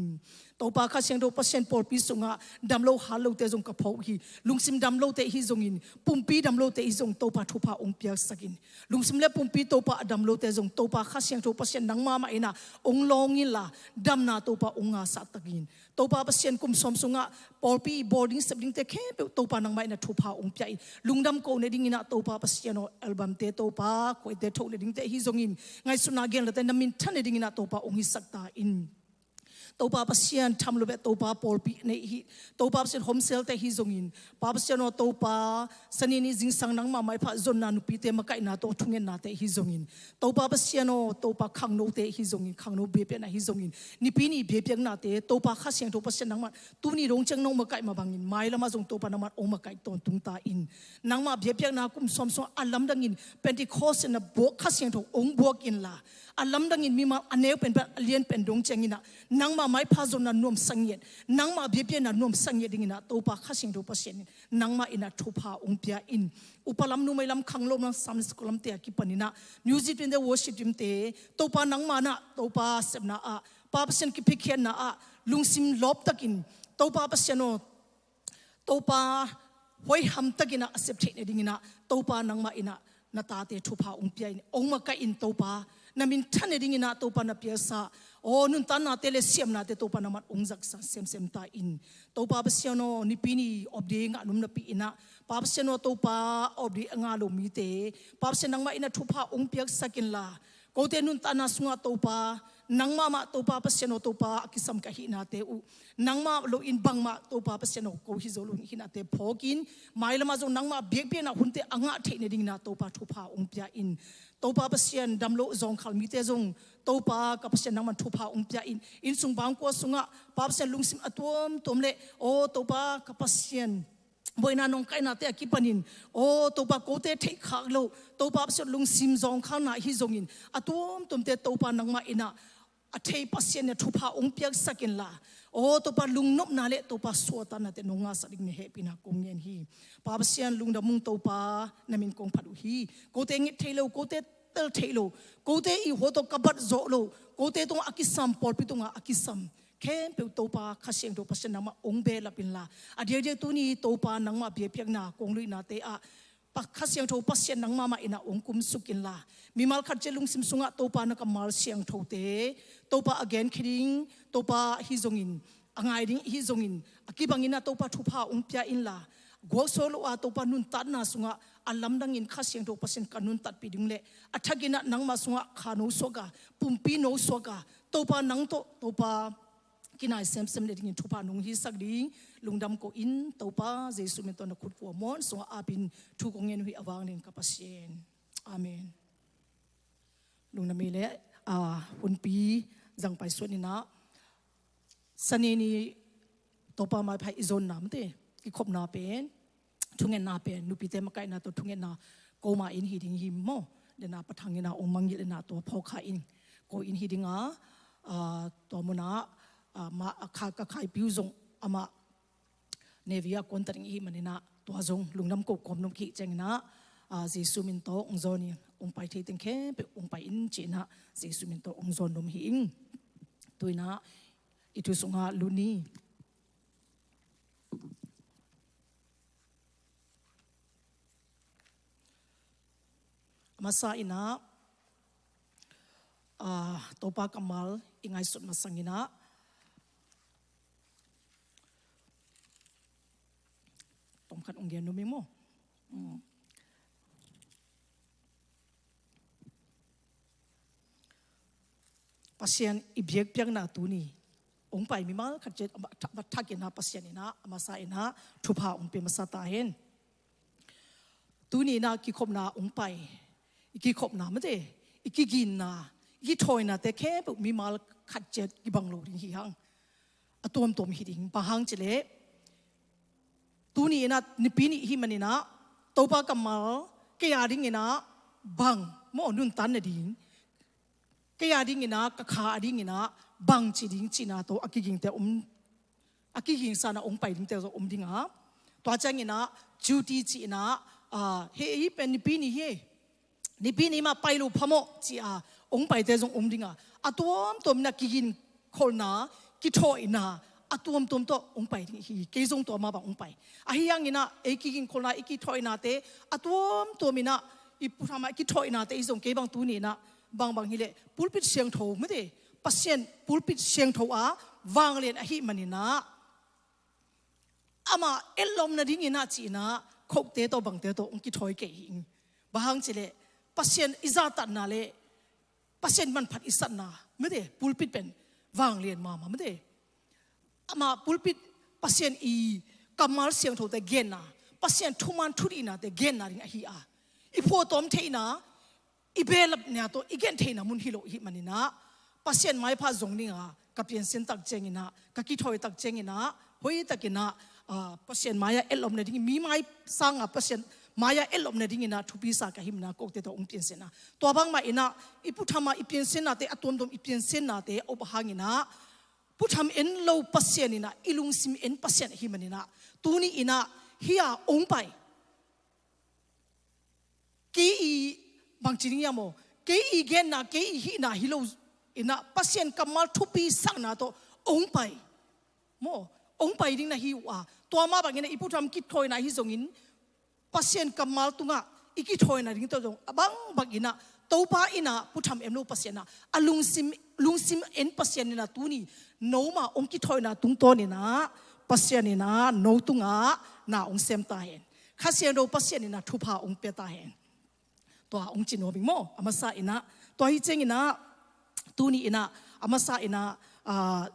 ตัวป้าข้าเสียงตัวป้าเชียนปอลปีสุงะดำโลหาโลเตจงกระเพาะฮีลุงซิมดำโลเตฮิจงอินปุ่มปีดำโลเตฮิจงตัวป้าทุพาองเปียสักินลุงซิมเลปุ่มปีตัวป้าดำโลเตจงตัวป้าข้าเสียงตัวป้าเชียนนังมาอินะองลองอินละดำนาตัวป้าองอาสัตตะกินตัวป้าเชียนกุมสมสุงะปอลปีบอร์ดิ้งเซปดิ้งเตเข้มตัวป้านังมาอินะทุพาองเปียอินลุงดำโกเนดิ้งอินะตัวป้าเชียนอัลบั้มเตตัวป้าคอยเตโตเนดิ้งเตฮิจงอินไงสุนาเกลเตนามินทันเนดิ้งอินะตัวป้าองฮิสักตาอินตัวป้าเปเชียนทำรูปแบบตัวป้าปอลปีในฮีตัวป้าเปเชียนโฮมเซลแต่ฮีจงอินป้าเปเชียนตัวป้าสนินิจิงสังนังมาไม่พาจนนานุปีเตมาไก่นาตัวทุ่งเงินนาเตฮีจงอินตัวป้าเปเชียนตัวป้าขังโนเตฮีจงอินขังโนเบียเปียนาฮีจงอินนี่ปีนี้เบียเปียนาเตตัวป้าข้าเสียงตัวเปเชียนนังมาตัวนี้รงจังน้องมาไก่มาบังอินไม่ละมาจงตัวป้านังมาองมาไก่ตอนตุงตาอินนังมาเบียเปียนากุมสมสมอัลลัมดังอินเป็นที่โคสนะบวกข้าเสียงตัวองบวกอินละอัลลัมดังอินมีมาอันเนวเป็นเลียนเป็นดงจังอินะนังมาไม่พาจนนวมสังเกตนังมาเบียเปียนนวมสังเกตดิ่งนะตัวป้าข้าเสียงตัวป้าเสียนนังมาอินะทุพาองเปียอินอุปลัมนุไม่ลำขังลมนังสามสกุลมเตียกิปนินะมิวสิกเป็นเดวอชิจิมเตตัวป้านังมานะตัวป้าเสพนะป้าเสียนกิพิเขียนนะลุงซิมลบตะกินตัวป้าเสียนตัวป้าหอยหำตะกินนะเสพเทนดิ่งนะตัวป้านังมาอินะนาตาเตทุพาองเปียอินองมาไกอินตัวป้านามินทันดิ่งนะตัวป้านาเปียซาโอ้นุนตันนาเตเลเซียมนาเตตัวปานามัดองจักษาเซมตาอินตัวป้าเปเชียโนนิปีนีอบดีงะนุมนาปีอินะป้าเปเชียโนตัวป้าอบดีงาลมีเตป้าเปเชียนังมาอินะทุพาองเปียกสักินลาโกเตนุนตันนาสุงะตัวป้านังมาตัวป้าเปเชียโนตัวป้ากิสัมกะหินาเตอุนังมาโลอินบังมาตัวป้าเปเชียโนโกฮิโซลุหินาเตพอกินไม่ละมาจงนังมาเบียกเบียนะหุ่นเตอ่างะเทเนดิ่งนาตัวป้าทุพาองเปียอินตัวป้าเปเชียนดำโลจงขัลมีเตจงตัวป้ากับเปเชียนนังมันทุพาองเปียอินสุงบางกัวสุงะป้าเปเชียนลุงซิมอตัวมเลโอตัวป้ากับเปเชียนบอยนานงไก่นาเตะกิปันินโอตัวป้าโกเตเทขากโลตัวป้าเปเชียนลุงซิมจงข้างหน้าฮิจงอินตัวมเตตัวป้านังมาอินะอเทปเชียนเนี่ยทุพาองเปียสักินละโอ้ตัวป้าลุงนบนาเลตัวป้าสวดนาเตนงาสักเนี่ยเฮปินักกงเงินฮีป้าเปเชียนลุงดำมุงตัวป้านามินกงพัดฮีโกเตงิเทโลโกเตเตลเทโลโกเตอีหัวตัวกบัดโจโลโกเตตรงอากิสัมปอลปิตรงอากิสัมแค่เปิดตัวป้าข้าเสียงตัวป้าเชนนังมาองเบลปินละอเดียตัวนี้ตัวป้านังมาเบียเพียงนากงลุยนาเตะปักข้าเสียงตัวป้าเชนนังมาอินะองคุมสุกินละมีมาลขัดเจลุงซิมสุงะตัวป้านักมาลเสียงตัวเตตัวป้า again คิดิงตัวป้าฮิจงอินอ่างไอดิ้งฮิจงอินอากิบังอินะตัวป้าทุพาองเปียอินละกัวโซโลอาตัวป้านุนตัดนาสุงะอัลลัมดังอินข้าเสียงตัวป้าเชนกันุนตัดปีดึงเละอัฐกินะนังมาสุงะขานุสวกาปุ่มปีโนสวกาตัวป้านังตัวป้ากินไอเซมเลดิ้งทุพานงฮิสักดิ้งลุงดำโกอินตัวป้าเจสุเมตอนนักขุดฟัวมอนสุงะอาบินทุกองเงินหุยอวางเนินกับป้าเชนอาเมนลุงนมีเละวันปีจังไปส่วนนี้นะสันนี้ตัวป้ามาไปอิจนน้ำเตะกิขบนาเป็นทุ่งเงินนาเป็นนุปีเตมาไกนาตัวทุ่งเงินนาโกมาอินฮิดิงหิมโมเดนาปะทังเงินนาองมังยิเลนาตัวพอขาอินโกอินฮิดิงตัวมุนามาขากระไข่ผิวจงอามาเนวิอาคนตังหิมันนะ ตัวจงลุงน้ำกบกอมนมขีเจงนะเจสุมินโตองซอนี่องไปที่ตึงแค่ไปองไปอินจีนะเจสุมินโตองซอนนมหิงตัวนะอิทุสงาลุนีมาซาอินะตัวปากมัลอิงไงสุดมาสังอินะต้องขัดองเดียนนุ่มมั้งปัสยานอิบเยกเปียกนาตูนี่องไปมีมาขัดเจ็ดบัดทักกินนะปัสยานี่นะมาซาอินะทุพาองไปมาซาตาเห็นตูนี่นะกิขบนาองไปอีกขบนาไม่ได้อีกกินนาอีกถอยนาแต่แค่แบบมีมาขัดเจ็ดอีบังโลดิหิฮังตัวมหิดิงปะฮังเจเลตูนี่นะนิปีนี่หิมันนี่นะตัวปากกัมมาเกียร์ดิ้งนะบังโมอนุนตันนะดิ้งเกียร์ดิ้งนะกะขาดิ้งนะบังจีดิ้งจีนาโตอากิกิงแต่อากิกิงสานะองไปดิ้งแต่ดิ้งอ่ะตัวจังนะจูตีจีนะเฮ้ยเป็นนิปีนี่เฮ้นิปีนี่มาไปรูพโมจีองไปแต่ดิ้งอ่ะตัวมันกิกิงคนนะกิโตอินะตัวองไปที่เกยงตัวมาบังองไปฮิยังนะกินคนละกิถอยนาเตตัวมินะอีพุทธมากิถอยนาเตอีส่งเกยบังตัวนี้นะบางฮิเลปูลปิดเสียงโถไม่ได้ปัสเซียนปูลปิดเสียงโถวางเรียนฮิมันนี่นะอามาเอลลมนาดิ้งนะจีนะขบเตโตบังเตโตองกิถอยเกยิงบางจิเลปัสเซียนอิจาตันนาเลปัสเซียนมันผัดอิสันนาไม่ได้ปูลปิดเป็นวางเรียนมาไม่ได้มาปุลปิดปัสยานอีกัมมาลเสียงโถแต่เกณฑ์นะปัสยานทุมันทุดีนะแต่เกณฑ์นะริงฮีอาอีพอตอมเทนะอีเบลเนี่ยตัวอีเกณฑ์เทนะมุนฮิโลฮิมันนี่นะปัสยานไม่พาจงนี่อ่ะกับเปลี่ยนเส้นตักเจงินะกับกิถอยตักเจงินะหอยตักกินะปัสยานมายาเอลอมเนี่ยดิ้งมีไม่สร้างปัสยานมายาเอลอมเนี่ยดิ้งนะทุบีสากะหิมนะก็เตตัวองเปลี่ยนเส้นนะตัวบางมาอินะอีพุทธมาอีเปลี่ยนเส้นนะแต่อตัวมอีเปลี่ยนเส้นนะแต่อบหางินะผู้ทำเอ็นโลปัสเซียนินะอิลุงซิมเอ็นปัสเซียนฮิมันนินะตูนี่อินะฮิอาองไปกีอีบางจริงยังโมกีอีเกนนะกีอีฮินะฮิโลอินะปัสเซียนกัมมาลทุปีสักนะโตองไปโมองไปดิ้งนะฮิวาตัวมาบางอย่างอีผู้ทำกิจถอยนะฮิจงอินปัสเซียนกัมมาลตุงะอีกิจถอยนะดิ้งตัวจงบางอย่างตัวป้าอินะผู้ทำเอ็มโลปัสเซียนนะลุงซิมเอ็นปัสเซียนนี่นะตูนี่โนมาองกิถอยนะตุงตัวนี่นะปัสเซียนนี่นะโนตุงะนะองเซมตาเห็นข้าเสียนโดปัสเซียนนี่นะทุพาองเปตาเห็นตัวองจินโนบิงโมอามาซาอินะตัวฮิเจงอินะตูนี่อินะอามาซาอินะ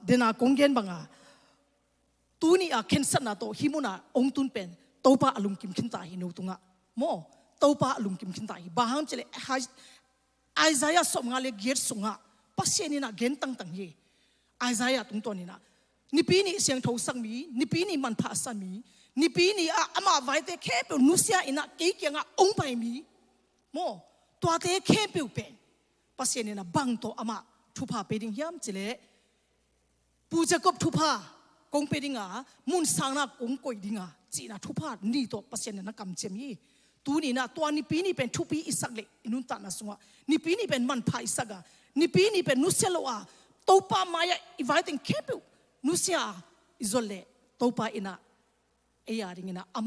เดนากงเกนบังอะตูนี่เข็นสันนะโตฮิมุนะองตุนเป็นตัวป้าลุงกิมขินตาหิโนตุงะโมตัวป้าลุงกิมขินตาหิบางฮัมเจเลไอซายาสมงาเลเกียรสุงะปัสเซียนนี่นะเกนตั้งเย่ไอซายาตุงตัวนี่นะนิปีนี่เสียงโทสังมีนิปีนี่มันพาสันมีนิปีนี่อามาไว้แต่แค่เป็นนุเซียอินะเกี่ยงองไปมีโมตัวเตะแค่เป็นปัสเซียนนี่นะบังโตอามาทุพาเปดิ้งยามเจเลปูจะกบทุพากงเปดิ้งมุนสังนะกงกอยดิ้งจีนะทุพานี่ตัวปัสเซียนนี่นะกำเจมีตูนี่นะตัวนิปีนี่เป็นทุปีอิสักเล็กอินุนตานะสุงะนิปีนี่เป็นมันพาอิสักนิปีนี่เป็นนุเซียโลตัวป้ามายาอีไว้ถึงแค่เป็นนุเซียอิโซเลตัวป้าอินะเอียริงนะอา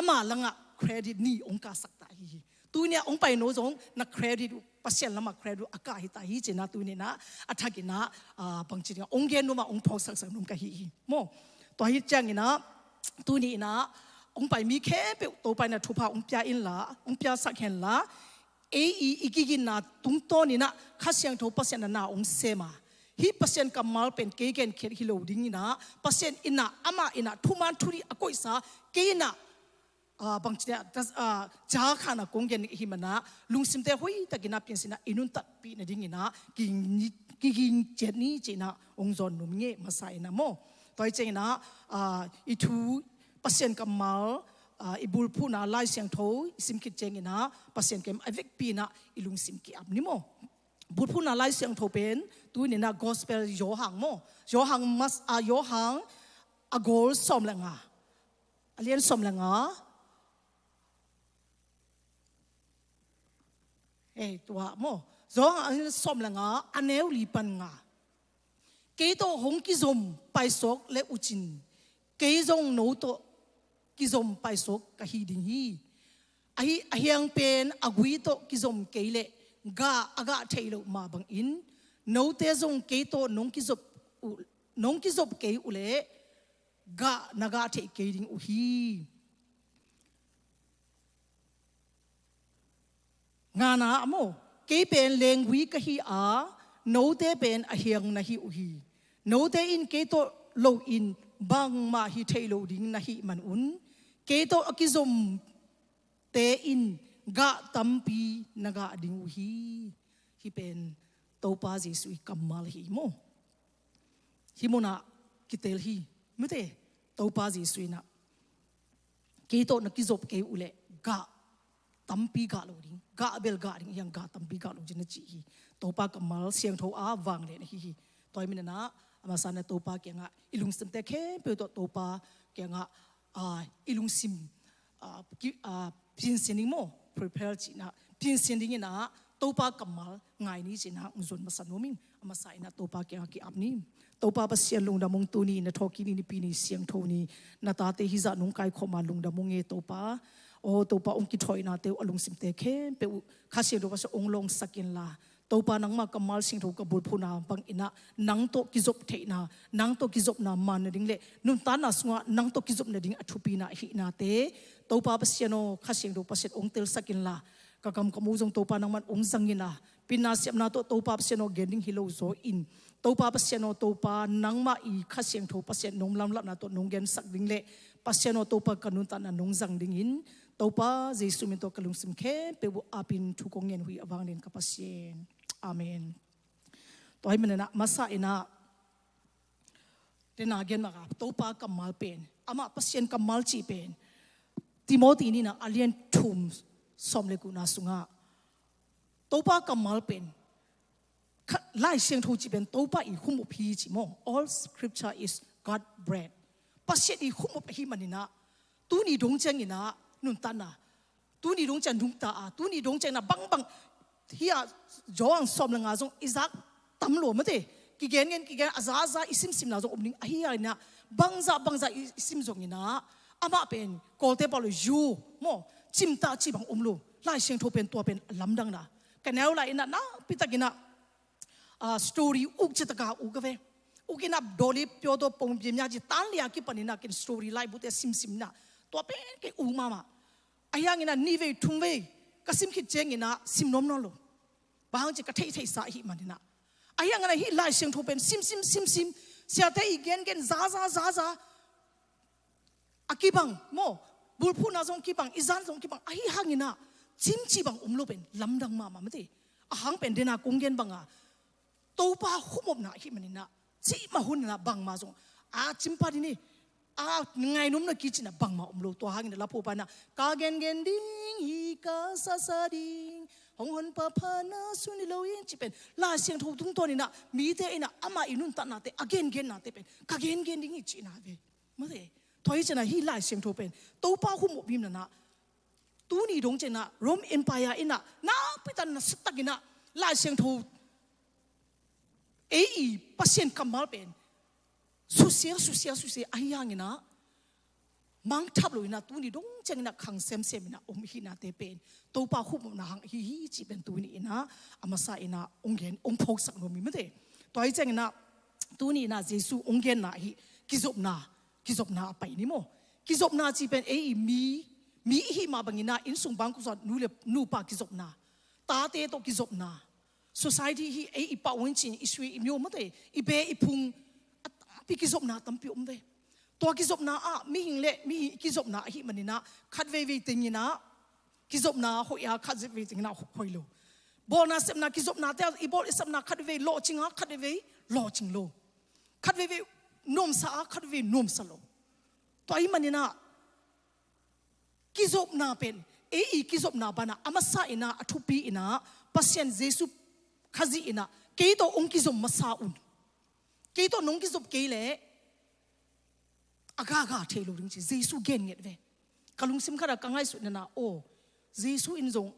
มาลังเครดิตนี่องค์การสักตาฮีตัวเนี่ยองค์ไปโน้ตงนักเครดิตปัสเซียนละมาเครดิตอากาศตาฮีเจนะตัวนี้นะอัฐกินะบางทีเนี่ยองค์เกณฑ์นุ่มองค์พอสักนุ่มกะฮีโมตัวฮีจังนะตัวนี้นะองไปมีแค่เปตัวไปนะทุพาองพิจาอินละองพิจาสักเห็นละอีกกินนะตุ้งโตนี่นะข้าเสียงทุปัสเซนนะองเซมาฮีปัสเซนกัมมาลเป็นเกย์เกนเขียนฮิโลดิ้งนะปัสเซนอินะอามาอินะทุมันทุรีอโกอิสาเกย์นะบางทีเนี่ยจ้าขานะกงเกนฮิมันนะลุงซิมเตหุยตะกินนะเพียงสินะอินุนตัดปีนะดิ้งนะกินเจนี่เจนะองจอนนุ่มเงี้ยมาใส่นะโมตัวเจนะอีทูปัสเซียนกัมมาลอิบุลพูน่าไล่เสียงโถซิมคิดเจงินะปัสเซียนเกมอเวกปีน่ะอิลุงซิมกิอับนิโมบุลพูน่าไล่เสียงโถเป็นตัวนี้นะกอสเปลโยหังโมโยหังมัสโยหังอโกลสอมเลงะ เลียนสมละงาตัวโมจงอันสมละงาอันเนวลีปันงาเกโตหงกิจมไปสกและอุจินเกจงโนโตกิจมไปสกกะฮีดิงฮีไอเฮียงเป็นอกุยโตกิจมเกเลกาอากาเทโลมาบังอินโนเตจงเกโตนงกิจบเกอุเลกานากาเทเกดิงอุฮีงานาโมเกเป็นเลงวีกะฮีอาโนเตเป็นอเฮียงนะฮีอุฮีโนเตอินเกโตโลอินบังมาฮีเทโลดิงนะฮีมันอุนเกโตอกิจมเตอินกะตัมปีนากาดิงอุฮีฮีเป็นโตปาเจสุยกัมมาลฮีโมฮิโมนากิเตลฮีไม่เตโตปาเจสุยนะเกโตนักกิจบเกอุเลกะตัมปีกะโลดิงกะเบลกะดิงยังกะตัมปีกะโลจินจีฮีโตปากัมมาลเสียงโทอาวางเลยนะฮีตัวมินนะอามาสานโตปาเกียงะอิลุงซิมเตเคเปโตโตปาเกียงะอิลุงซิมพินเซนิโม prepare จีนะพินเซนิงนะโตปากัมมาลไงนี้จีนะอุจนมาสานโนมิงอามาสายนะโตปาเกียงะกีอับนี้โตปาปัสเซียนลุงดามงตูนีนะทอกินีนี่ปีนี่เสียงโทนีนาตาเตฮิซานุงไกขมาลุงดามงเอโตปาโอโตปาองกิถอยนาเตอลุงสิมเตเคเปอุข้าเสียงโตปาสองลงสักินลาโตปานังมากัมมาลสิงโทกบุลพูนาบังอินะนังโตกิจบเทนานังโตกิจบนามันนะดิ้งเล่นุนตานาสงะนังโตกิจบนะดิ้งอชุปีนาหินาเตโตปาปัสเซียนโอข้าเสียงโตปาเสองเตลสักินลากะกำกมูจงโตปานังมันองสังยินาปินาเสียมนาโตปาปัสเซียนโอเกนดิ้งฮิโลโซอินโตปาปัสเซียนโอโตปานังมาอีข้าเสียงโทปัสเซียนนงลำละนาโตนงเกนสักดิ้งเล่ปัสเซียนโอโตปากันุนตานานงสังดิ้งอินโตปาเจสุมิโตกลุงสิมเคเปบุอาปินทุกงเงินหุยอวังเดนกับปัสเซียนอาเมนตัวให้มันนะมาสายนะเดนาเกนมากับโตปากัมมัลเป็นอามาปัสเซียนกัมมัลจีเป็นติโมธีนี่นะอเลียนทุมสมเลกุนาสุงะโตปากัมมัลเป็นไล่เสียงทูจีเป็นโตปาอีคุมอุพีจิโม all scripture is God bread ปัสเซียนอีคุมอุพีมันนี่นะตูนี่ดงเจงินะนุนตันนะตูนี่ดงเจนุงตาตูนี่ดงเจนะบังเฮียจองสมละงาจงอิซักตำรวจมาเตะกิเกนอาซาอิซิมนาจงอมนิงเฮียนะบังซาอิซิมจงนี่นะอามาเป็นโกเตปอลยูโมจิมตาจิบังอมลูไล่เสียงโทเป็นตัวเป็นลำดังนะกันแนวไล่นะพิตากินะสตอรี่อุกจิตกาอุกเวอุกินะโดลิปโยโตปงพิมยาจิตันเลียกิปันนี่นะกินสตอรี่ไล่บุตรซิมนะตัวเป็นกิอุมาไอ้ยังนี่นะนี่เวทุ่งเวก็ซิมคิดเจงินะซิมน้อมนอลบางจะกระเทยสาหิมันนี่นะไอ้ยังไงฮิไล่เสียงโทเป็นซิมเสียแต่อีเกนซาอากิบังโมบุลพูนาจงกิบังอิจานจงกิบังไอ้หังนี่นะจิมจีบังลูเป็นลำดังมาไม่ได้อาหังเป็นเดนากงเกนบังโตปาหุมนะหิมันนี่นะจีมาหุ่นนะบังมาจงจิมปาดินี่ไงนุ่มนะกิจนะบังมาลูตัวหังนี่ละพูปานะกาเกนดิ้งฮีกาซาดิ้งหงหันปะพานาสุนิโลยินจิเป็นลาเสียงทูทุ่งตัวนี่นะมีเตอินะอามาอินุนตันนาเตอเกนนาเตเป็นกาเกนดิ้งอีจีนาเวมาเตถอยจะนะฮีลาเสียงทูเป็นโตป้าหุมบิมนะตูนี่ดงเจนะโรมเอ็มไพร์อินะนาพิตันนะสตักินะลาเสียงทูปัสเซียนกัมมาเป็นสุเสียไอ้ยังนะมังทับเลยนะตัวนี้ดงจังนะขังเซมนะอมหินาเตเป็นตัวป้าหุบนะหังฮีจีเป็นตัวนี้นะอามาสายนะองเกนองพกสักโนมีไม่ได้ตัวไอ้จังนะตัวนี้นะเยซูองเกนนะฮีกิจบนาไปนี่โมกิจบนาจีเป็นมีฮีมาบังอินะอินสุงบังกุศลนูปากิจบนาตาเตโตกิจบนา society ฮีป่าวันจินอิสวีอิมิโอไม่ได้อิเบอิพุงพี่กิจบนาตั้มพิอมได้ตัวกิจบนามีหิงเละมีกิจบนาหิมันนี่นะคัดเวติงนะกิจบนาหอยคัดเวติงนะหอยโลบอนาเสมนากิจบนาแต่อีบอลเสมนาคัดเวโลจิงคัดเวโลจิงโลคัดเวนมสาคัดเวนมสโลตัวอีมันนี่นะกิจบนาเป็นกิจบนาบานะอามาสาอินะอัทุปีอินะปัสเซียนเยซูขจิอินะเกยโตองกิจบมาสาอุนเกยโตนงกิจบเกยเล่ aga thelo ring chi Jesu gen nget ve kalung sim khara kangai su na o Jesu in zong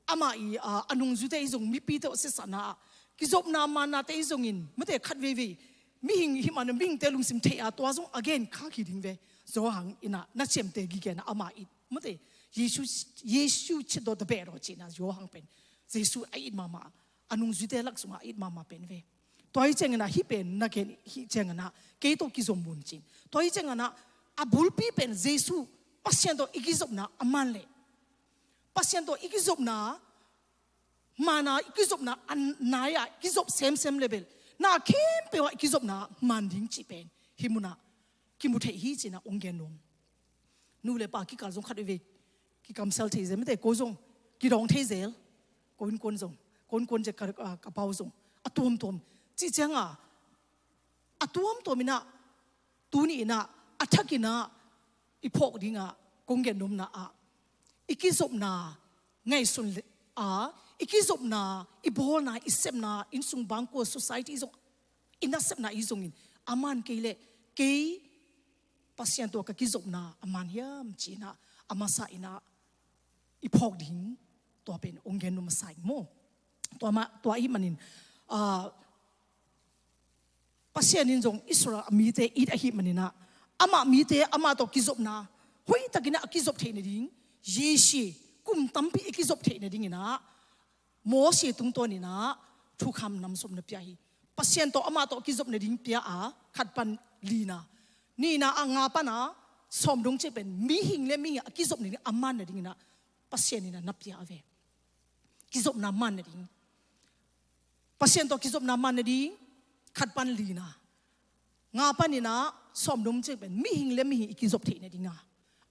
ama I anung zu te zong mi pi to se sana ki zop na ma na te zong in mate khat ve ve mi hing hi man ming te lung sim the a to zong again kha ki ding ve zo hang ina na chem te gi gen ama I mate Yesu chi do de be ro chi na zo hang pen Jesu ai mama anung zu te lak sunga ai mama pen ve toy cheng na hi pen na ken hi cheng na ke to ki zom mun chin toy cheng na a bul pi pen Jesu pasien to ikizop na aman le pasien to ikizop na mana ikizop na anaya ikizop same level na kem pe wa ikizop na manding chi pen himuna kimuthe hi china onggen nom nu le pa ki ka jong khat ve ki kam sel the me te ko jong ki rong the zel kon jong kon je ka pau jong atom chi changa atom to mina tu ni na athakina ipok dinga konggen nom na a ikizop na ngai sun a ikizop na ibol na isep na insung bangko society zong inasep na izong in aman keile ke pasien to ka kizop na aman hiam china amasa ina ipok ding to pen onggen nom sai mo to I manin pasien in zong Israel amite it a hi manina ama mite ama to kizop na hoi takina kizop theina ding yeshi kum tampi ikizop theina ding ina mo si tung to ni na thu kham nam som na pya hi pasien to ama to kizop na ding pya a khat pan lina ni na anga pa na som dong che pen mi hing le mi kizop ni aman na ding na pasien ni na pya ave kizop na man na ding pasien to kizop na man na ding khat pan lina nga pa ni na som dom che ben mi hing le mi ikizop the ne dinga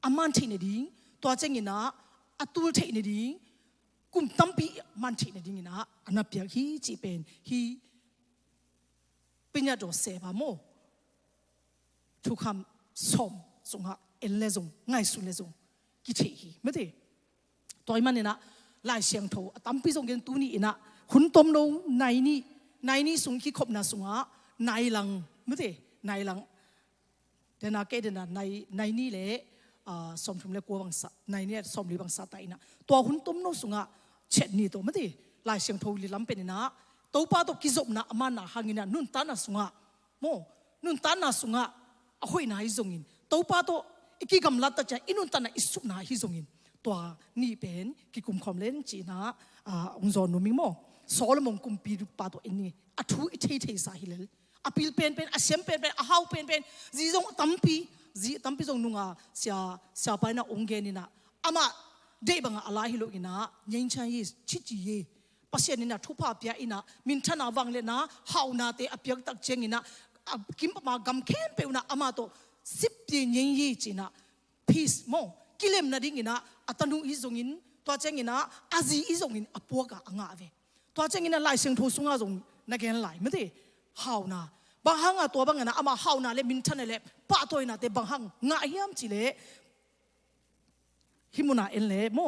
aman the ne ding to cheng ina atul the ne ding kum tampi man the ne ding ina anapya hi chi pen hi pinya do se ba mo thu kham som sunga elle zong ngai su le zong ki the hi me de toy man ina lai siang tho tampi zong gen tu ni ina hun tom no nai ni sung ki khop na sunga nai lang me de nai langแต่นาเกดน่ะในนี่เลยสมทุมเลยกลัวบังสะในเนี่ยสมลีบังสะไตนะตัวหุ่นตุ้มโนสุงะเช็ดนี่ตัวไม่ได้ลายเสียงทูลีล้ำเป็นนะตัวป้าตัวกิจบนะอามันนะหางินะนุ่นตานะสุงะโมนุ่นตานะสุงะอ่ะห้อยนะฮิจงอินตัวป้าตัวอีกกำลังตัดใจอินุนตานะอิสุนะฮิจงอินตัวนี่เป็นกิคุมคอมเลนจีนะองค์จอนุมิโมโซโลมอนกุมปีรุป้าตัวนี้อัฐุอิเทสาฮิเลอพิลเป็นอาเซียมเป็นอาฮาวเป็นจีจงตั้มปีจงนุงเสียไปนะองเกนินะอามาเดบังอะไรฮิโลกินะยังใช้ชิจิเยปัสเซียนินะทุพาเปียอินะมินทนาวังเลนะฮาวนาเตอเปียกตักเจงินะกิมมากำเข้มเปวนะอามาโตสิบปียังยี่จีนะพีซโมกิเลมนาดิ้งอินะอัตนุอิจงอินตัวเจงินะอาจีอิจงอินอปัวกะอ่างเวตัวเจงินะลายเสียงทูสุงอาจงนักเรียนลายไม่ได้ฮาวนาบางหังตัวบางนะอามาฮาวนาเลมินทันเลป้าตัวน่ะแต่บางหังง่ายยามจิเลฮิมุนาเอเลโม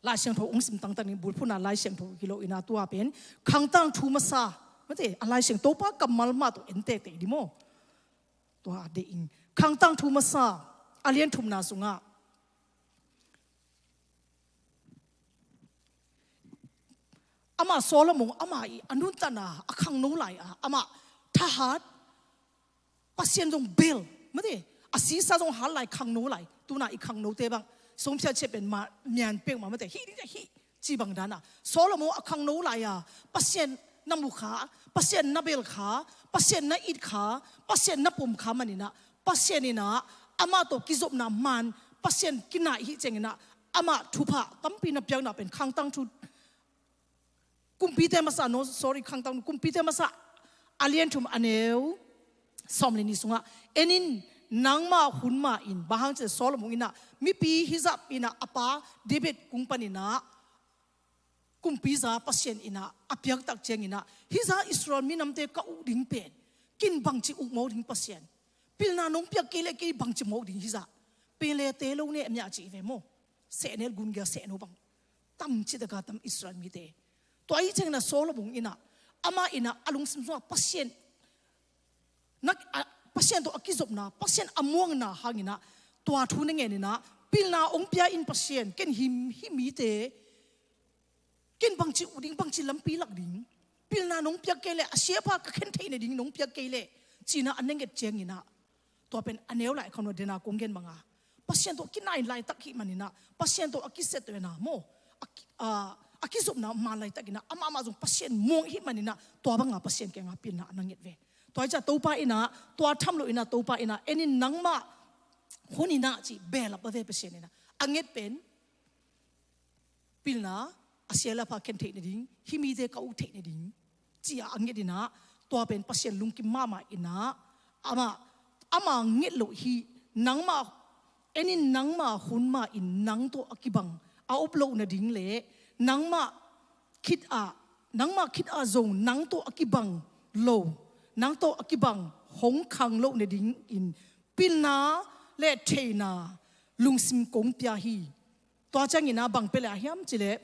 ลายเสียงทูองค์สิมตังตังนี่บุญพูน่ะลายเสียงทูกิโลอินาตัวเป็นขังตังทูมาซาไม่ใช่ลายเสียงโตป้ากับมัลมาตัวเอ็นเตเตดิโมตัวเดอิงขังตังทูมาซาอาเลียนทุมนาสุงะอามาโซโลมงอามาอีอนุนตนาอคังโนไลอามาทหารปัสเซียนจงเบลไม่ได้อาศีสะจงหาไหลคังโนไหลตัวน่ะอีคังโนเตบังสมเพียรเชเป็นมาเมียนเปงมาไม่ได้ฮีนี่จะฮีจีบังดานะโซโลมงอคังโนไหลปัสเซียนน้ำลูกขาปัสเซียนน้ำเบลขาปัสเซียนน้ำอิดขาปัสเซียนน้ำปุ่มขามันนี่นะปัสเซียนนี่นะอามาโตกิจบน้ำมันปัสเซียนกินไหนฮีเจงนะอามาทุพะตั้มปีนับยังน่ะเป็นคังตั้งทุกุมพีเตมาซาโน sorry คังตั้งกุมพีเตมาซาอาเลียนทุมอันเอวสอมเลนิสุงะเอ็นินนางมาหุ่นมาอินบางเจสโลมงอินะมีปีฮิซับอินะอปาเดบิดกุมปนินะกุมปีซาปัสเซียนอินะอภิยักตักเจงอินะฮิซาอิสราเอลมีน้ำเตะก้าวดิ่งเป็นกินบังจิอุกโมดิ่งปัสเซียนพิลนานงเปียกเกลเกบังจิโมดิ่งฮิซาเปเลเตโลเนี่ยมีอาจีเวโมเสเนลกุนเกเสโนบังตั้มจิตกาตั้มอิสราเอลมีเตตัวไอ้เจงนะโซโลมงอินะอามาอินะอลุงสิมสุงปัสเซียนนักป pasien to akizop na pasien amuang na hangina tua thu na nge ni na pilna ong pia in pasien ken himi te ken bangchi uding bangchi lampi lak ding pilna nong pia kele asia pa ka khen thei na ding nong pia kele china anenget cheng ina to pen aneu lai khono dena konggen manga pasien to kinai lai tak hi manina pasien to akiset na mo akizop na malai takina ama jong pasien mong hi manina to banga pasien ke nga pilna ananget ve toy cha topa ina to tham lo ina topa ina eni nangma hunina chi bela pa ve pasien ina anget pen pilna asiala pa ken thei na ding himi de ka u thei na ding chi anget ina to pen pasien lungki mama ina ama nget lo hi nangma eni nangma hunma in nang to akibang a uplo na ding le nangma khit a zong nang to akibang lo nang to akibang hong khang lo na ding in pilna le theina lungsim kong pya hi to chang ina bang pela hiam chile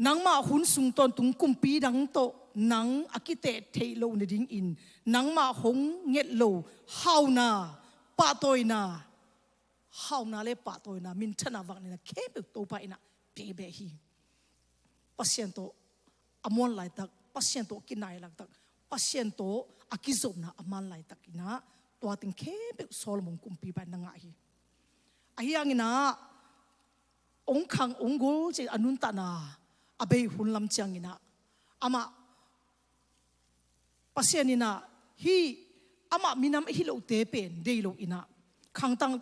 nangma hun sung ton tung kumpi dang to nang akite thei lo na ding in nangma hong nget lo hauna pa toina hauna le pa toina min thana wang na khebe to pa ina pe be hi pasien to amon lai tak pasien to kinai lak tak pasien to akizop na aman lai tak ina to ating khebe solomon kumpi ba na nga hi ayang ina ong khang ong gol che anun ta na abei hunlam chang ina ama pasien ina hi ama minam hi lo te pen dei lo ina khang tang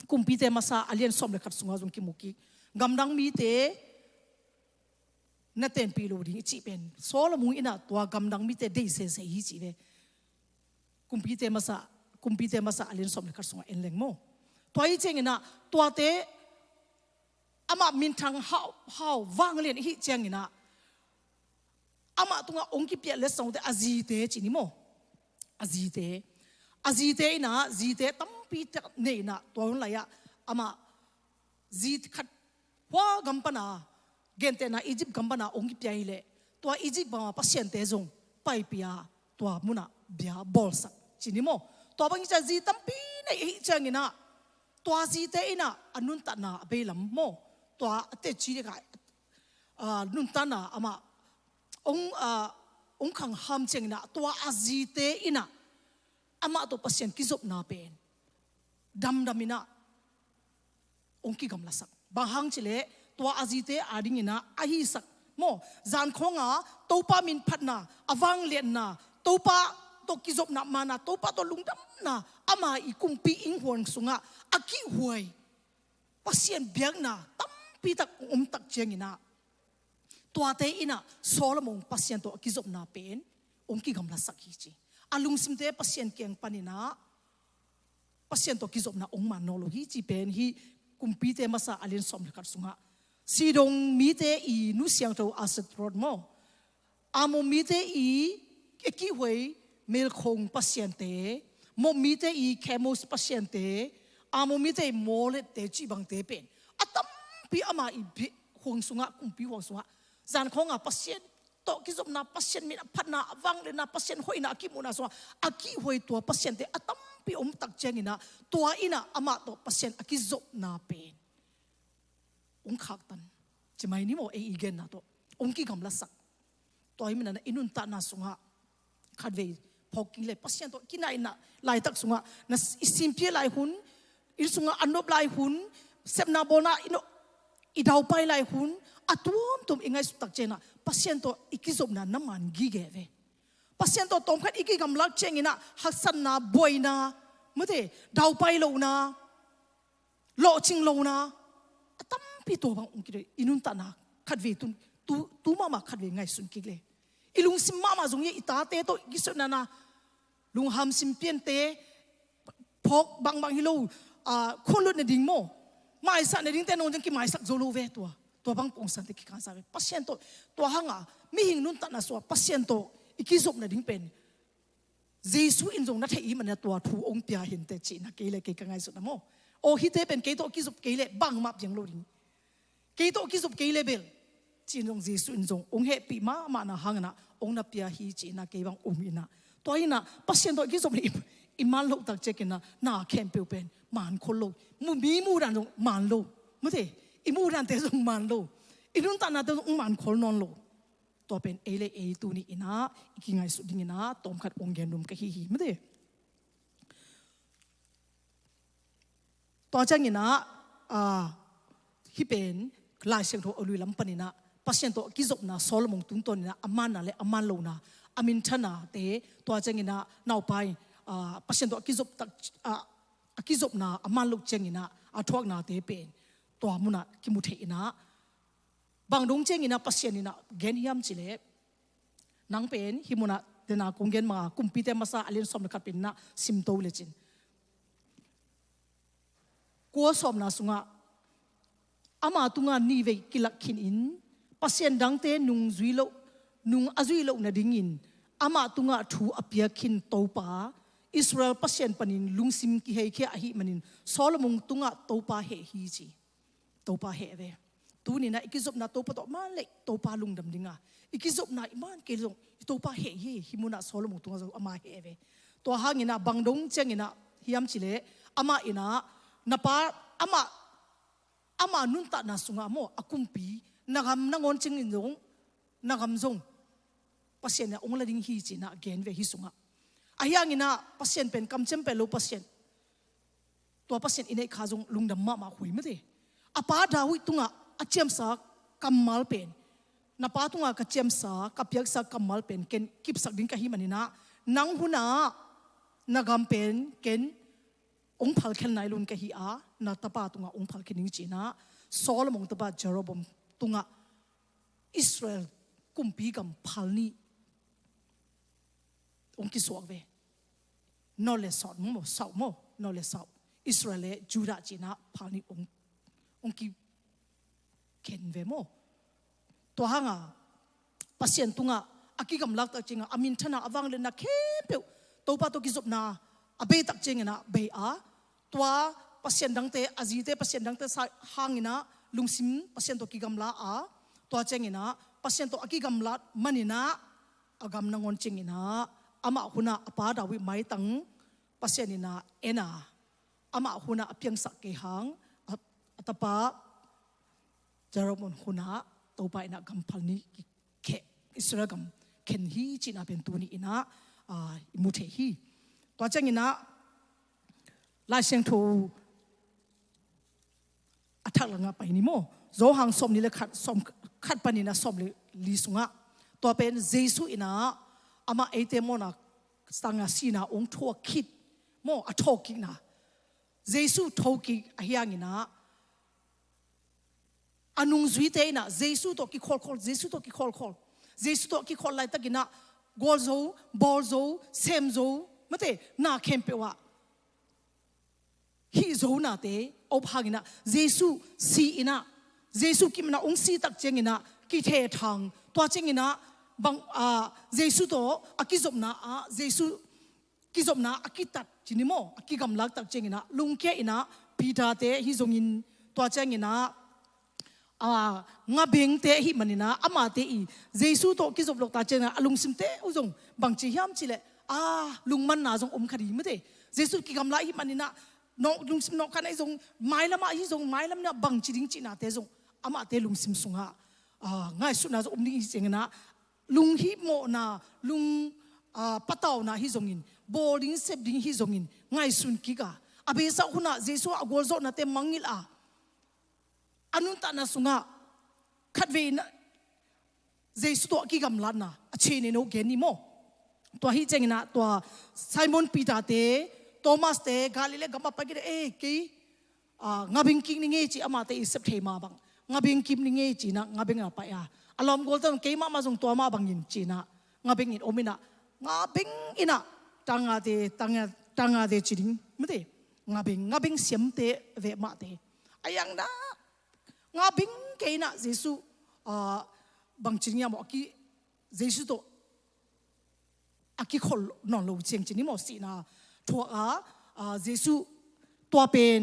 kumpi te masa alien som le khat sunga jong ki muki gamdang mi te na ten pi lo ding chi pen solomon ina to gamdang mi te dei se hi chi ve kumpi te masa alien som le khat sunga en leng mo toy cheng ina to te ama min thang how wang len hi cheng ina ama tunga ongki pia le song te azi te chi ni mo azi te ina zi te tampi te ne na to la ya ama zi khat wa gampana gente na Egypt gampana ongki pia ile to Egypt ba pasien te zong pai pia to muna bia bolsa chi ni mo to bang cha zi tampi ne hi chang ina to zi te ina anun ta na belam mo to te chi ka nun ta na ama ong khang ham cheng na to azi te ina ama to pasien kizop na pen dam ina ong ki gam lasak bahang chile to azi te ading ina ahi sak mo zan khonga topa min phatna awang len na topa to kizop na mana topa to lungdam na ama i kumpi ing hon sunga aki huai pasien biak na tampi tak tak cheng ina tua te ina solomon pasien to kizop na pen ong ki gam lasak hi chi alung simte pasien keng panina pasien to kizop na ong manolo hi chi pen hi kumpi te masa alin som khat sunga sidong mi te I nu siang to asset road mo amo mi te I ki hoi mel khong pasien te mo mi te I chemos pasien te amo mi te mole te chi bang te pen atam pi ama I hong sunga kumpi hong sunga zan khonga pasien to kizop na pasien min phatna awang le na pasien hoi na ki muna so aki hoi to pasien te atam pi tak cheng ina to ina ama to pasien akizop na pen ong khak tan chimai ni mo e igen na to ong ki gam la sak to I mina na inun ta na sunga khadve phoki le pasien to kinai na lai tak sunga na simpie lai hun in sunga anop lai hun sepna bona ino idau pai lai hun atum tum ingai sutak chena pasien to ikizop na naman gigeve pasien to tom khat iki gam lak cheng ina haksan na boina mate dau pai lo na lo ching lo na atam pi to bang ungkire inun ta na khatve tu mama khatve ngai sun kikle ilung sim mama zong ye ita te to gisop na na lung ham sim pien te phok bang hilo kholut na ding mo mai sa na ding te non jang ki mai sak zolo ve to bang pong san te ki kan sa pasien to hanga mi hing nun ta na so pasien to ikizop na ding pen jesu in jong na thei man na to thu ong pia hin te chi na ke le ke ka ngai so na mo o hi te pen ke to kizop ke le bang map jang lo ding ke to kizop ke le bel chi jong jesu in jong ong he pi ma na hang na ong na pia hi chi na ke bang ina ตัวนี้นะปัสเซียนตัวกิจสมนี่อิมันโลตักเจกินนะน่าแคมเปิลเป็นมันคนโลมูมีมูดันตรงมันโลไม่ใช่อิมูดันเตะตรงมันโลอินุนตานาเตะตรงมันคนนอนโลตัวเป็นเอเลเอตัวนี้นะอีกไงสุดนี้นะตอมขัดองเกนรุมกะฮีไม่ได้ตัวจังนี้นะที่เป็นลายเสียงโทอลุยลำปนินะปัสเซียนตัวกิจบนะโซลมงตุนตัวนี้นะอามันนะเลอามันโลนะอามินชนะเตตัวจังนี้นะน่าวไปปัสเซียนตัวกิจบตักกิจบนะอามันโลจังนี้นะอาทวกนะเตเป็นตัวมุนะกิมุเทนะบางดงเจงอินะปัสเซียนอินะเกนฮิมจิเลนังเป็นฮิมุนะเดนาคงเกนมาคุมปีเตมาซาอลินสมนักเป็นนะซิมโตเลจินกัวสมนะสุงะอามาตุงานีเวกิลักขินอินปัสเซียนดังเตนุงซุยโลนุงอาซุยโลนะดิงินอามาตุงาทูอเปียขินโตปาอิสราเอลปัสเซียนปนินลุงซิมกิเฮเคอหิมันินโซโลมงตุงาโตปาเฮฮีจีโตปาเฮเวตูนี่นะอีกิจบนาโตปะตอมันเล็กโตปาลุงดำดิงาอีกิจบนาอิมันเกลงโตปาเฮเฮฮิมุนะโซโลมงตุงาอามาเฮเวตัวหางินะบังดงเจงินะฮิยมจิเลอามาอินะนปาอามานุนตานาสุงาโมอากุมปีนากำนางอนจิงอินงนากำซงปัสเซียนเนี่ยองค์ละดิงฮีจีนะเกนเวฮิสุงาอายังอินะปัสเซียนเป็นกำเจมเปโลปัสเซียนตัวปัสเซียนอินเอขาจงลุงดำมาหุยไม่ได้อาปาดาวิตุงาอาเจียมสากัมมัลเป็นนับปาตุงากระเจียมสากับยักษากัมมัลเป็นเกณฑ์กิบสักดิ้งกะฮิมันนี่นะนังหุนานากำเป็นเกณฑ์องค์พัลเคนนายลุนกะฮิอานาตาปาตุงาองค์พัลเคนนิงจีนะโซลมงตาปาเจโรบมตุงาอิสราเอลกุมปีกัมพัลนี่องค์กิสวกเวนอเลสอดโมสาวโมนอเลสาวอิสราเอลจูดาจีนะพัลนี่องค์กิเข็นเวโมตัวหางปัสเซียนตุงอากิกำลักตักจริงอามินทนาอวังเลนะเข้มเปียวตัวปาตัวกิจบนาอาเบตักจริงนะเบอาตัวปัสเซียนดังเตอาจีเตปัสเซียนดังเตหางนะลุงซิมปัสเซียนตัวกิกำลักตัวจริงนะปัสเซียนตัวอากิกำลักมันนี่นะอากำนังอนจริงนะอามาหุนะอปาดาวิไม้ตังปัสเซียนนี่นะเอ็นะอามาหุนะเพียงสักเกหังอัตปาจารมนหุนะตัวไปนักกำพัลนี้เขอิสราเอลกำเข็นฮีจีน่าเป็นตัวนี้นะมุเทฮีตัวจังนี้นะลายเสียงทูอัฐลังไปนี่โมโจหังสมนี่เลยขัดปนินะสมเลยลิสุงะตัวเป็นเยซูอินะอามาเอเตโมนะสังอาศีนะองทัวคิดโมอัทอกินะเยซูทอกิอาเฮียงินะอันุงจุยเตนะเยซูตัวกิคอลเยซูตัวกิคอลเยซูตัวกิคอลไลตะกินะกอลโซบอลโซเซมโซไม่เตน่าเข้มเปว่าฮิโซน่าเตอบหากินะเยซูซีอินะเยซูกิมนะองซีตักเจงินะกิเททางตัวเจงินะบังเยซูตัวอากิจบนะเยซูกิจบนะอากิตัดจินิโมอากิกำลักตักเจงินะลุงเกอินะพีดาเตฮิโซงินตัวเจงินะงาเบงเตะหิมันนี่นะอามาเตอีเยซูโตกิจบลกตาเจนะลุงซิมเตอุจงบางจียามจิเลลุงมันนาจงอมคดีไม่เตเยซูกิกำลังหิมันนี่นะน้องลุงซิมน้องกันไอจงไม้ละมาฮิจงไม้ละเนี่ยบางจีดิงจีนาเตจงอามาเตลุงซิมสุงะง่ายสุดนะจงอมนี่เจงนะลุงฮิโมนะลุงปะเตานะฮิจงอินโบลิงเซบดิงฮิจงอินง่ายสุดกิกะอาเบซ่าหุนะเยซูอากอลโซนะเตมังงิลอนุนตานาสุงะขัดเวนะเจสุตัวกิกำลังนะเชนโนเกนิโมตัวฮิเจงนะตัวไซมอนปีตาเตโทมัสเตกาลิเลกัมปะกิเอกีงาบิงกิงนิเงจีอามาเตอิสเทมาบังงาบิงกิมนิเงจีนะงาบิงอะไรไปอารมณ์กอลตันเกมามาส่งตัวมาบังยินจีนะงาบิงอินโอมินะงาบิงอินะตังอาเตจีดิงไม่ได้งาบิงเสียมเตเวมาเตอายังนะงาบิงเกนะเยซูบางจีเนี่ยบอกकिเยซูตัวอากิคนนอนโลเชียงจีนี่หมดสินะทัวเยซูตัวเป็น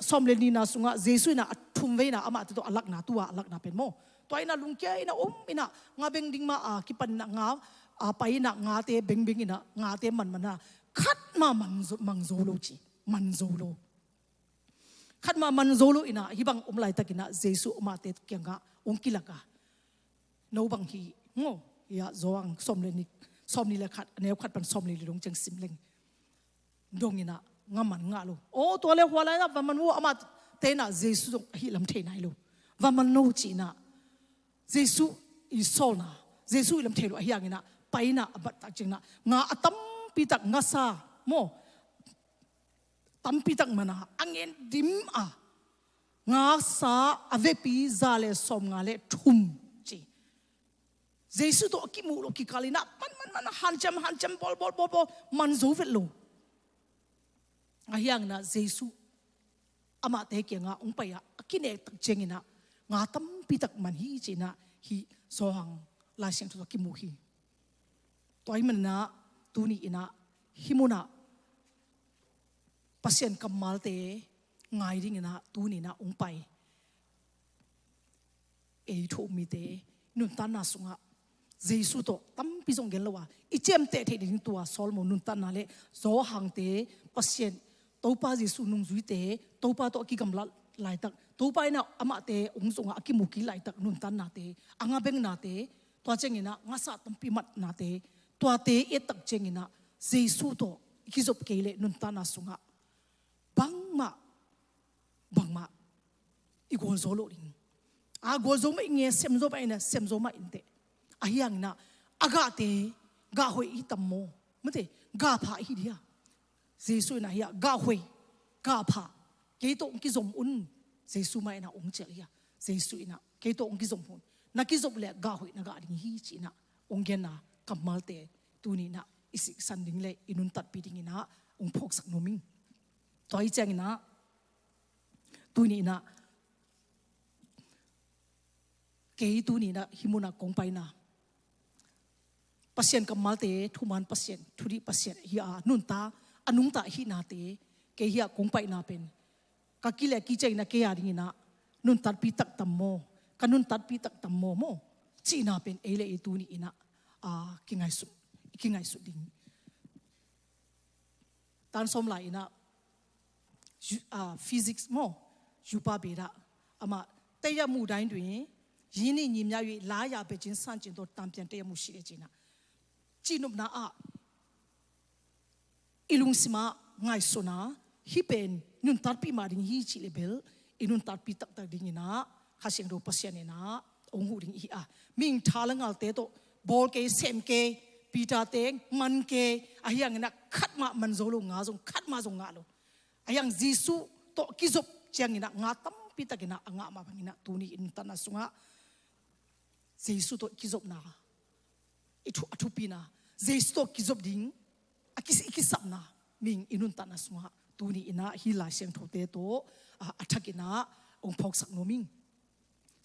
สมเลนีนะสุงะเยซูนะทุ่มเวนะอามาตัวอลักนะตัวอลักนะเป็นโมตัวไอ้น่ะลุงเกยน่ะอินะงาเบงดิงมากิปันนะงา ไปนะงาเตเบงเบงอินะงาเตมันนะคัดมามันโซโลจีมันโซโลคัดมามันโซโลอินะฮิบังไลตะกินะเยซูมาเตเกียงกะองกิลกะโนบังฮีงอยาโซอังสมเลนิสมนี่แหละคัดแนวคัดปันสมนี่ลงจังซิมเลงดงอินะงามันงาโลโอ้ตัวเลหัวไรนะว่ามันวัวอามาเตนะเยซูตรงฮิลำเทนายโลว่ามันโนจีนะเยซูอิโซนะเยซูอิลำเทโลฮิยังอินะไปนะอบัตตักจิงนะงาตัมปีตักงาซาโมตัมปีตักมันนะอังเงินดิมงาซาอเวปีซาเลสอมงาเลทุมจีเยซูตัวกิมูโลกิกาลินะมันฮันจัมบอลมันโซเวลโลฮิยังนะเยซูอามาเตเกียงาองไปอะกินเอตักจิงนะงาตัมปีตักมันฮีจีนะฮีโซฮังลายเสียงตัวกิมูฮีตัวมันนะตัวนี้นะฮิมุนะปัสยันกัมมาลเตง่ายดิ่งนะตัวนี้นะองไปทุมีเตนุนตันนาสุงะเยซูโตตั้มพิจงเกลว่าอิเจมเตเทดิ่งตัวซอลโมนุนตันนาเลโซหังเตปัสยันตัวป้าเยซูนุงจุยเตตัวป้าตัวกิกำลัดไหลตักตัวป้านะอามาเตองสุงะกิมุกิไหลตักนุนตันนาเตอ่างเบงนาเตตัวเจงินะงาสะตั้มพิมัดนาเตตัวเตเอตักเจงินะเยซูโตกิจบเกเลนุนตันนาสุงะบังมาอีกอลโซโลลิงกอลโซมาอิงเงเซมโซมาอินะเซมโซมาอินเตอายังนะอากาเตกาหวยอีตัมโมมันเตกาผาอีเดียเยซูนะฮิกาหวยกาผาเกโตองกิจมอุนเยซูมาอินะองเจลียเยซูอินะเกโตองกิจมอุนนักกิจบเล่กาหวยนักอาดิงฮีจีนะองเกนะกัมมาลเตตูนี่นะอิสิสันดิงเล่อินุนตัดปีดิงนะองพกสักโนมิงตัวอีเจงนะตัวนี้นะเกยตัวนี้นะฮิมุนะกงไปนะปัสยันกัมมาลเตทุมันปัสยันทุริปัสยันฮิอานุนตาอนุงตาฮินาเตเกยฮิกงไปนะเป็นกักิเลกิเจงนะเกยาดิงนะนุนตัดปีตักตัมโมกันุนตัดปีตักตัมโมโมจีนาเป็นเอเลตัวนี้นะกิงไงสุดดิงตานสมไหลนะphysics โมยูปาเบระอามาเตยมูได้ด้วยยินนี่ยิมยาวีลายาเปจินสันจินตัวตามเปลี่ยนเตยมูชีเลจินะจีนุบนาอิลุงสิมาง่ายสุนะฮิเป็นนุนตัดปีมาดิงฮีจิเลเบลอินุนตัดปีตักดิงนะข้าเสียงดูปัสยานีนะองหูดิงฮีมิงทาลังอัลเตโตบอลเกเซมเกปีตาเตงมันเกอายังนะคัดมามันโซโลงาซงคัดมาซงงาโลอายังเยซูโตกิจบเจียงนะงาตั้มปีตากินะงามาบังนะตัวนี้อินตันนะสุงะเยซูโตกิจบนะอทุปีนะเยซูโตกิจบดิ้งกิสับนะมิงอินุนตันนะสุงะตัวนี้อินะฮิลาเสียงโทเตโตอัฐกินะองพกสักโนมิง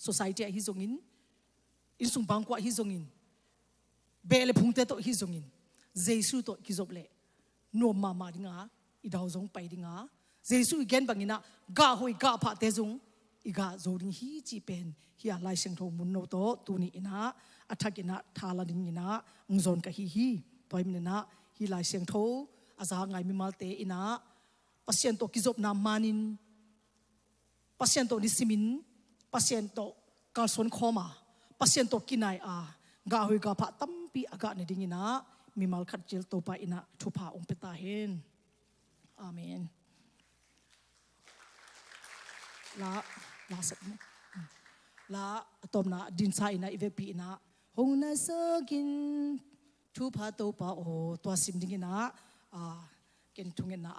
society ฮิจงอินสุงบังกว่าฮิจงอินเบลพุงเตโตฮิจงอินเยซูโตกิจบเล่โนมาดิงาอีดาวจงไปดิงาเยซูอีกแกนบังอินะกาหวยกาผาเตจงอีกาโจดิงฮีจีเป็นฮีอาไลเซงโทมุนโนโตตูนี่อินะอัฐกินะทาลาดิงอินะองจอนกะฮีตัวมินนะฮีไลเซงโทอาจารย์ไงมิมาลเตอินะปัสยันโตกิจบนามานินปัสยันโตนิสิมินปัสยันโตกาลสวนคอมาปัสยันโตกินายกาหวยกาผาตั้มปีอากาศในดิงอินะมิมาลขัดเจลโตไปอินะทุพาองเปตาเฮนอาเมนลาสักมั้ยลาตอมนะดินไซนะอีเวปีนะหงนะสกินทุพาโตปาโอตัวซิมดิงนะเกนทุงเงินนะ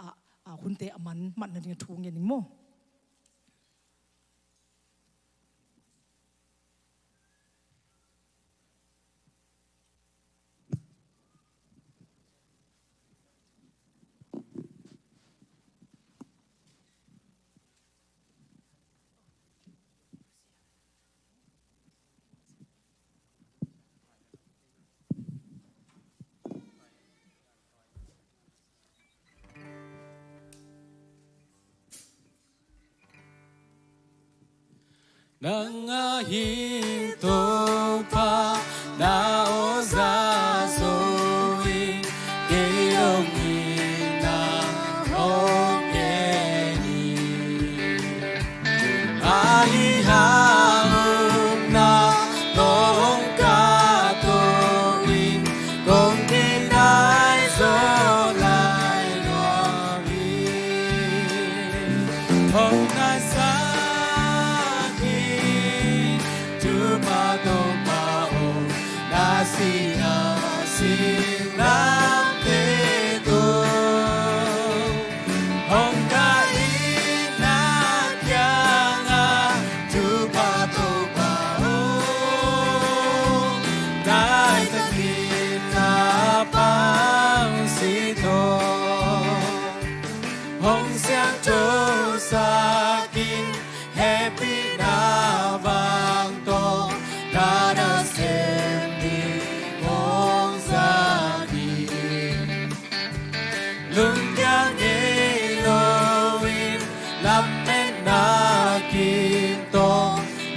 หุ่นเตอมันนั่นดิงทุงเงินนิโมนังอาฮิโตปาดาโอซาโซ Lungdam Elohim Lamen na kim to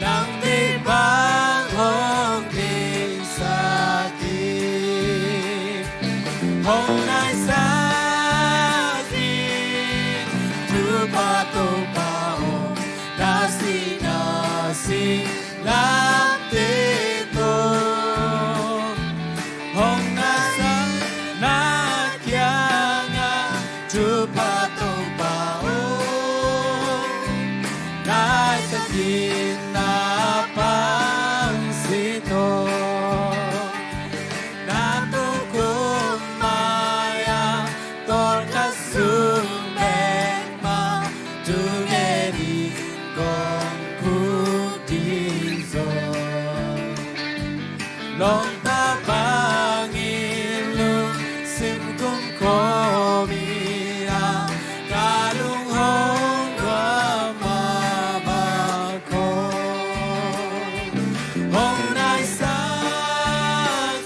nang di bang hong din sa kim hong nai sa kim tu pa to pa hong nasi lam te to hong nasa na kya nga tu pa to pa hong nai ta kim na pang sito na tu kumaya tor kasung ben ma tu ngeri kong ku din zo long ta bangin lung sim kum ko mi a ka lung hong wa ma ba ko hong nai sa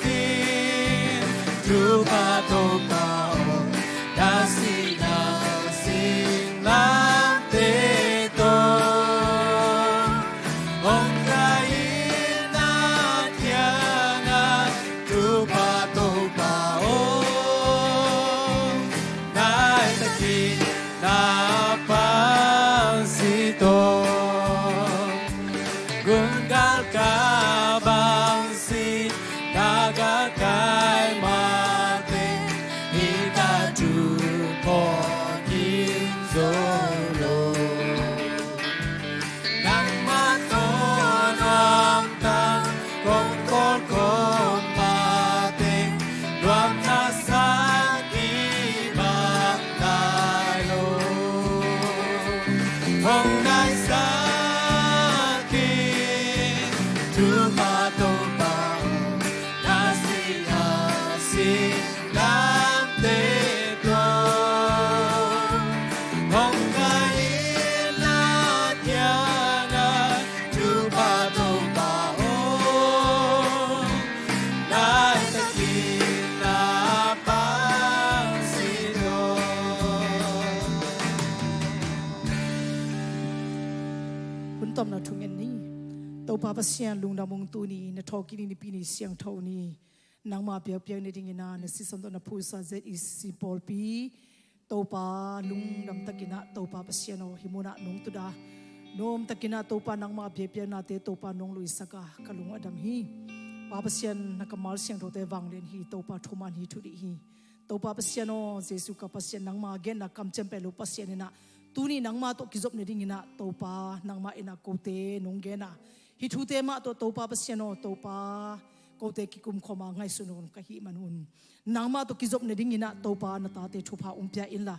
ki tu pa to pa hong da si na sing lam te to hong kai na kya nga tu pa to pa hong nai ta ki na pa si to gungal ka bang si naga kai ma te ita tu po kim zo lo nang ma to nam tang kong kon kon ma te luam na sa ki bang tai lo hong nai sa ki tu pa to pa na si lam te to hong kai na kya nga tu pa to pa hong nai ta ki na pa si do Hun tom na thung en ni to pa pasian lungdam mong tu ni na thoki ni pi ni siang tho ni nang ma pia pia ni ding ina na si som to na phu sa ZACC Paul pi to pa lungdam takina to pa pasian o himuna nong tu da nom takina to pa nang ma pia pia na te to pa nong lui saka kalung adam hi pa pasian na kamal siang tho te wang len hi to pa thuman hi thu di hi to pa pasian o jesu ka pasian nang ma gen na kam chempe lo pasian ina tuni nang ma to kizop ne ding ina to pa nang ma ina ko te nong ge na hi thu te ma to pa pasian o to pa ko te ki kum khoma ngai sunun ka hi manun nang ma to kizop ne ding ina to pa na ta te thu pha pya in la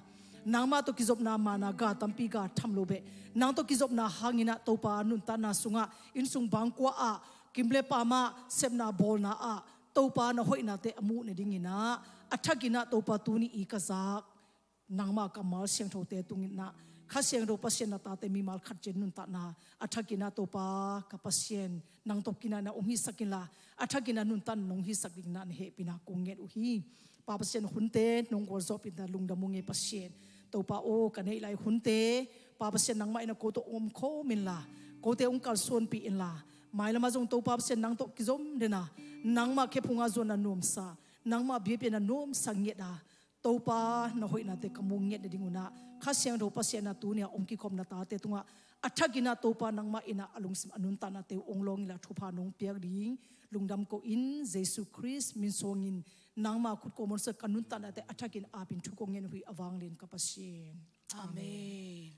nang ma to kizop na ma na ga tampi ga tham lo be nang to kizop na hangina to pa nun ta na sunga in sung bang kwa a kimble pa ma sep na bol na a to pa na hoi na te amu ne ding ina athakina to pa tu ni i ka zak nang ma ka mal siang tho te tung na kha siang ro pasien na ta te mi mal khat chen nun ta na athakina to pa ka pasien nang top kina na ong hi sakila athakina nun tan nong hi saking na he pina kunget u hi pa pasien hunte nong gol zop in da lungdam munge pasien to pa o ka nei lai hunte pa pasien nang mai na ko to om kho min la ko te ong kal son pi in la mai lama jong to pa pasien nang to kizom de na nang ma khe phunga zon na nom sa nang ma bi pe na nom sanget da to pa na hoi na te kamung nget de dinguna kha siang ro pasien na tu nia ong ki khom na ta te tunga athagina to pa nang ma ina alung sim anun ta na te ong long la thupa nong piak ding lungdam ko in jesu christ min songin nang ma khut ko mon sa kanun ta na te athakin apin thu ko ngen hui awang len ka pasien amen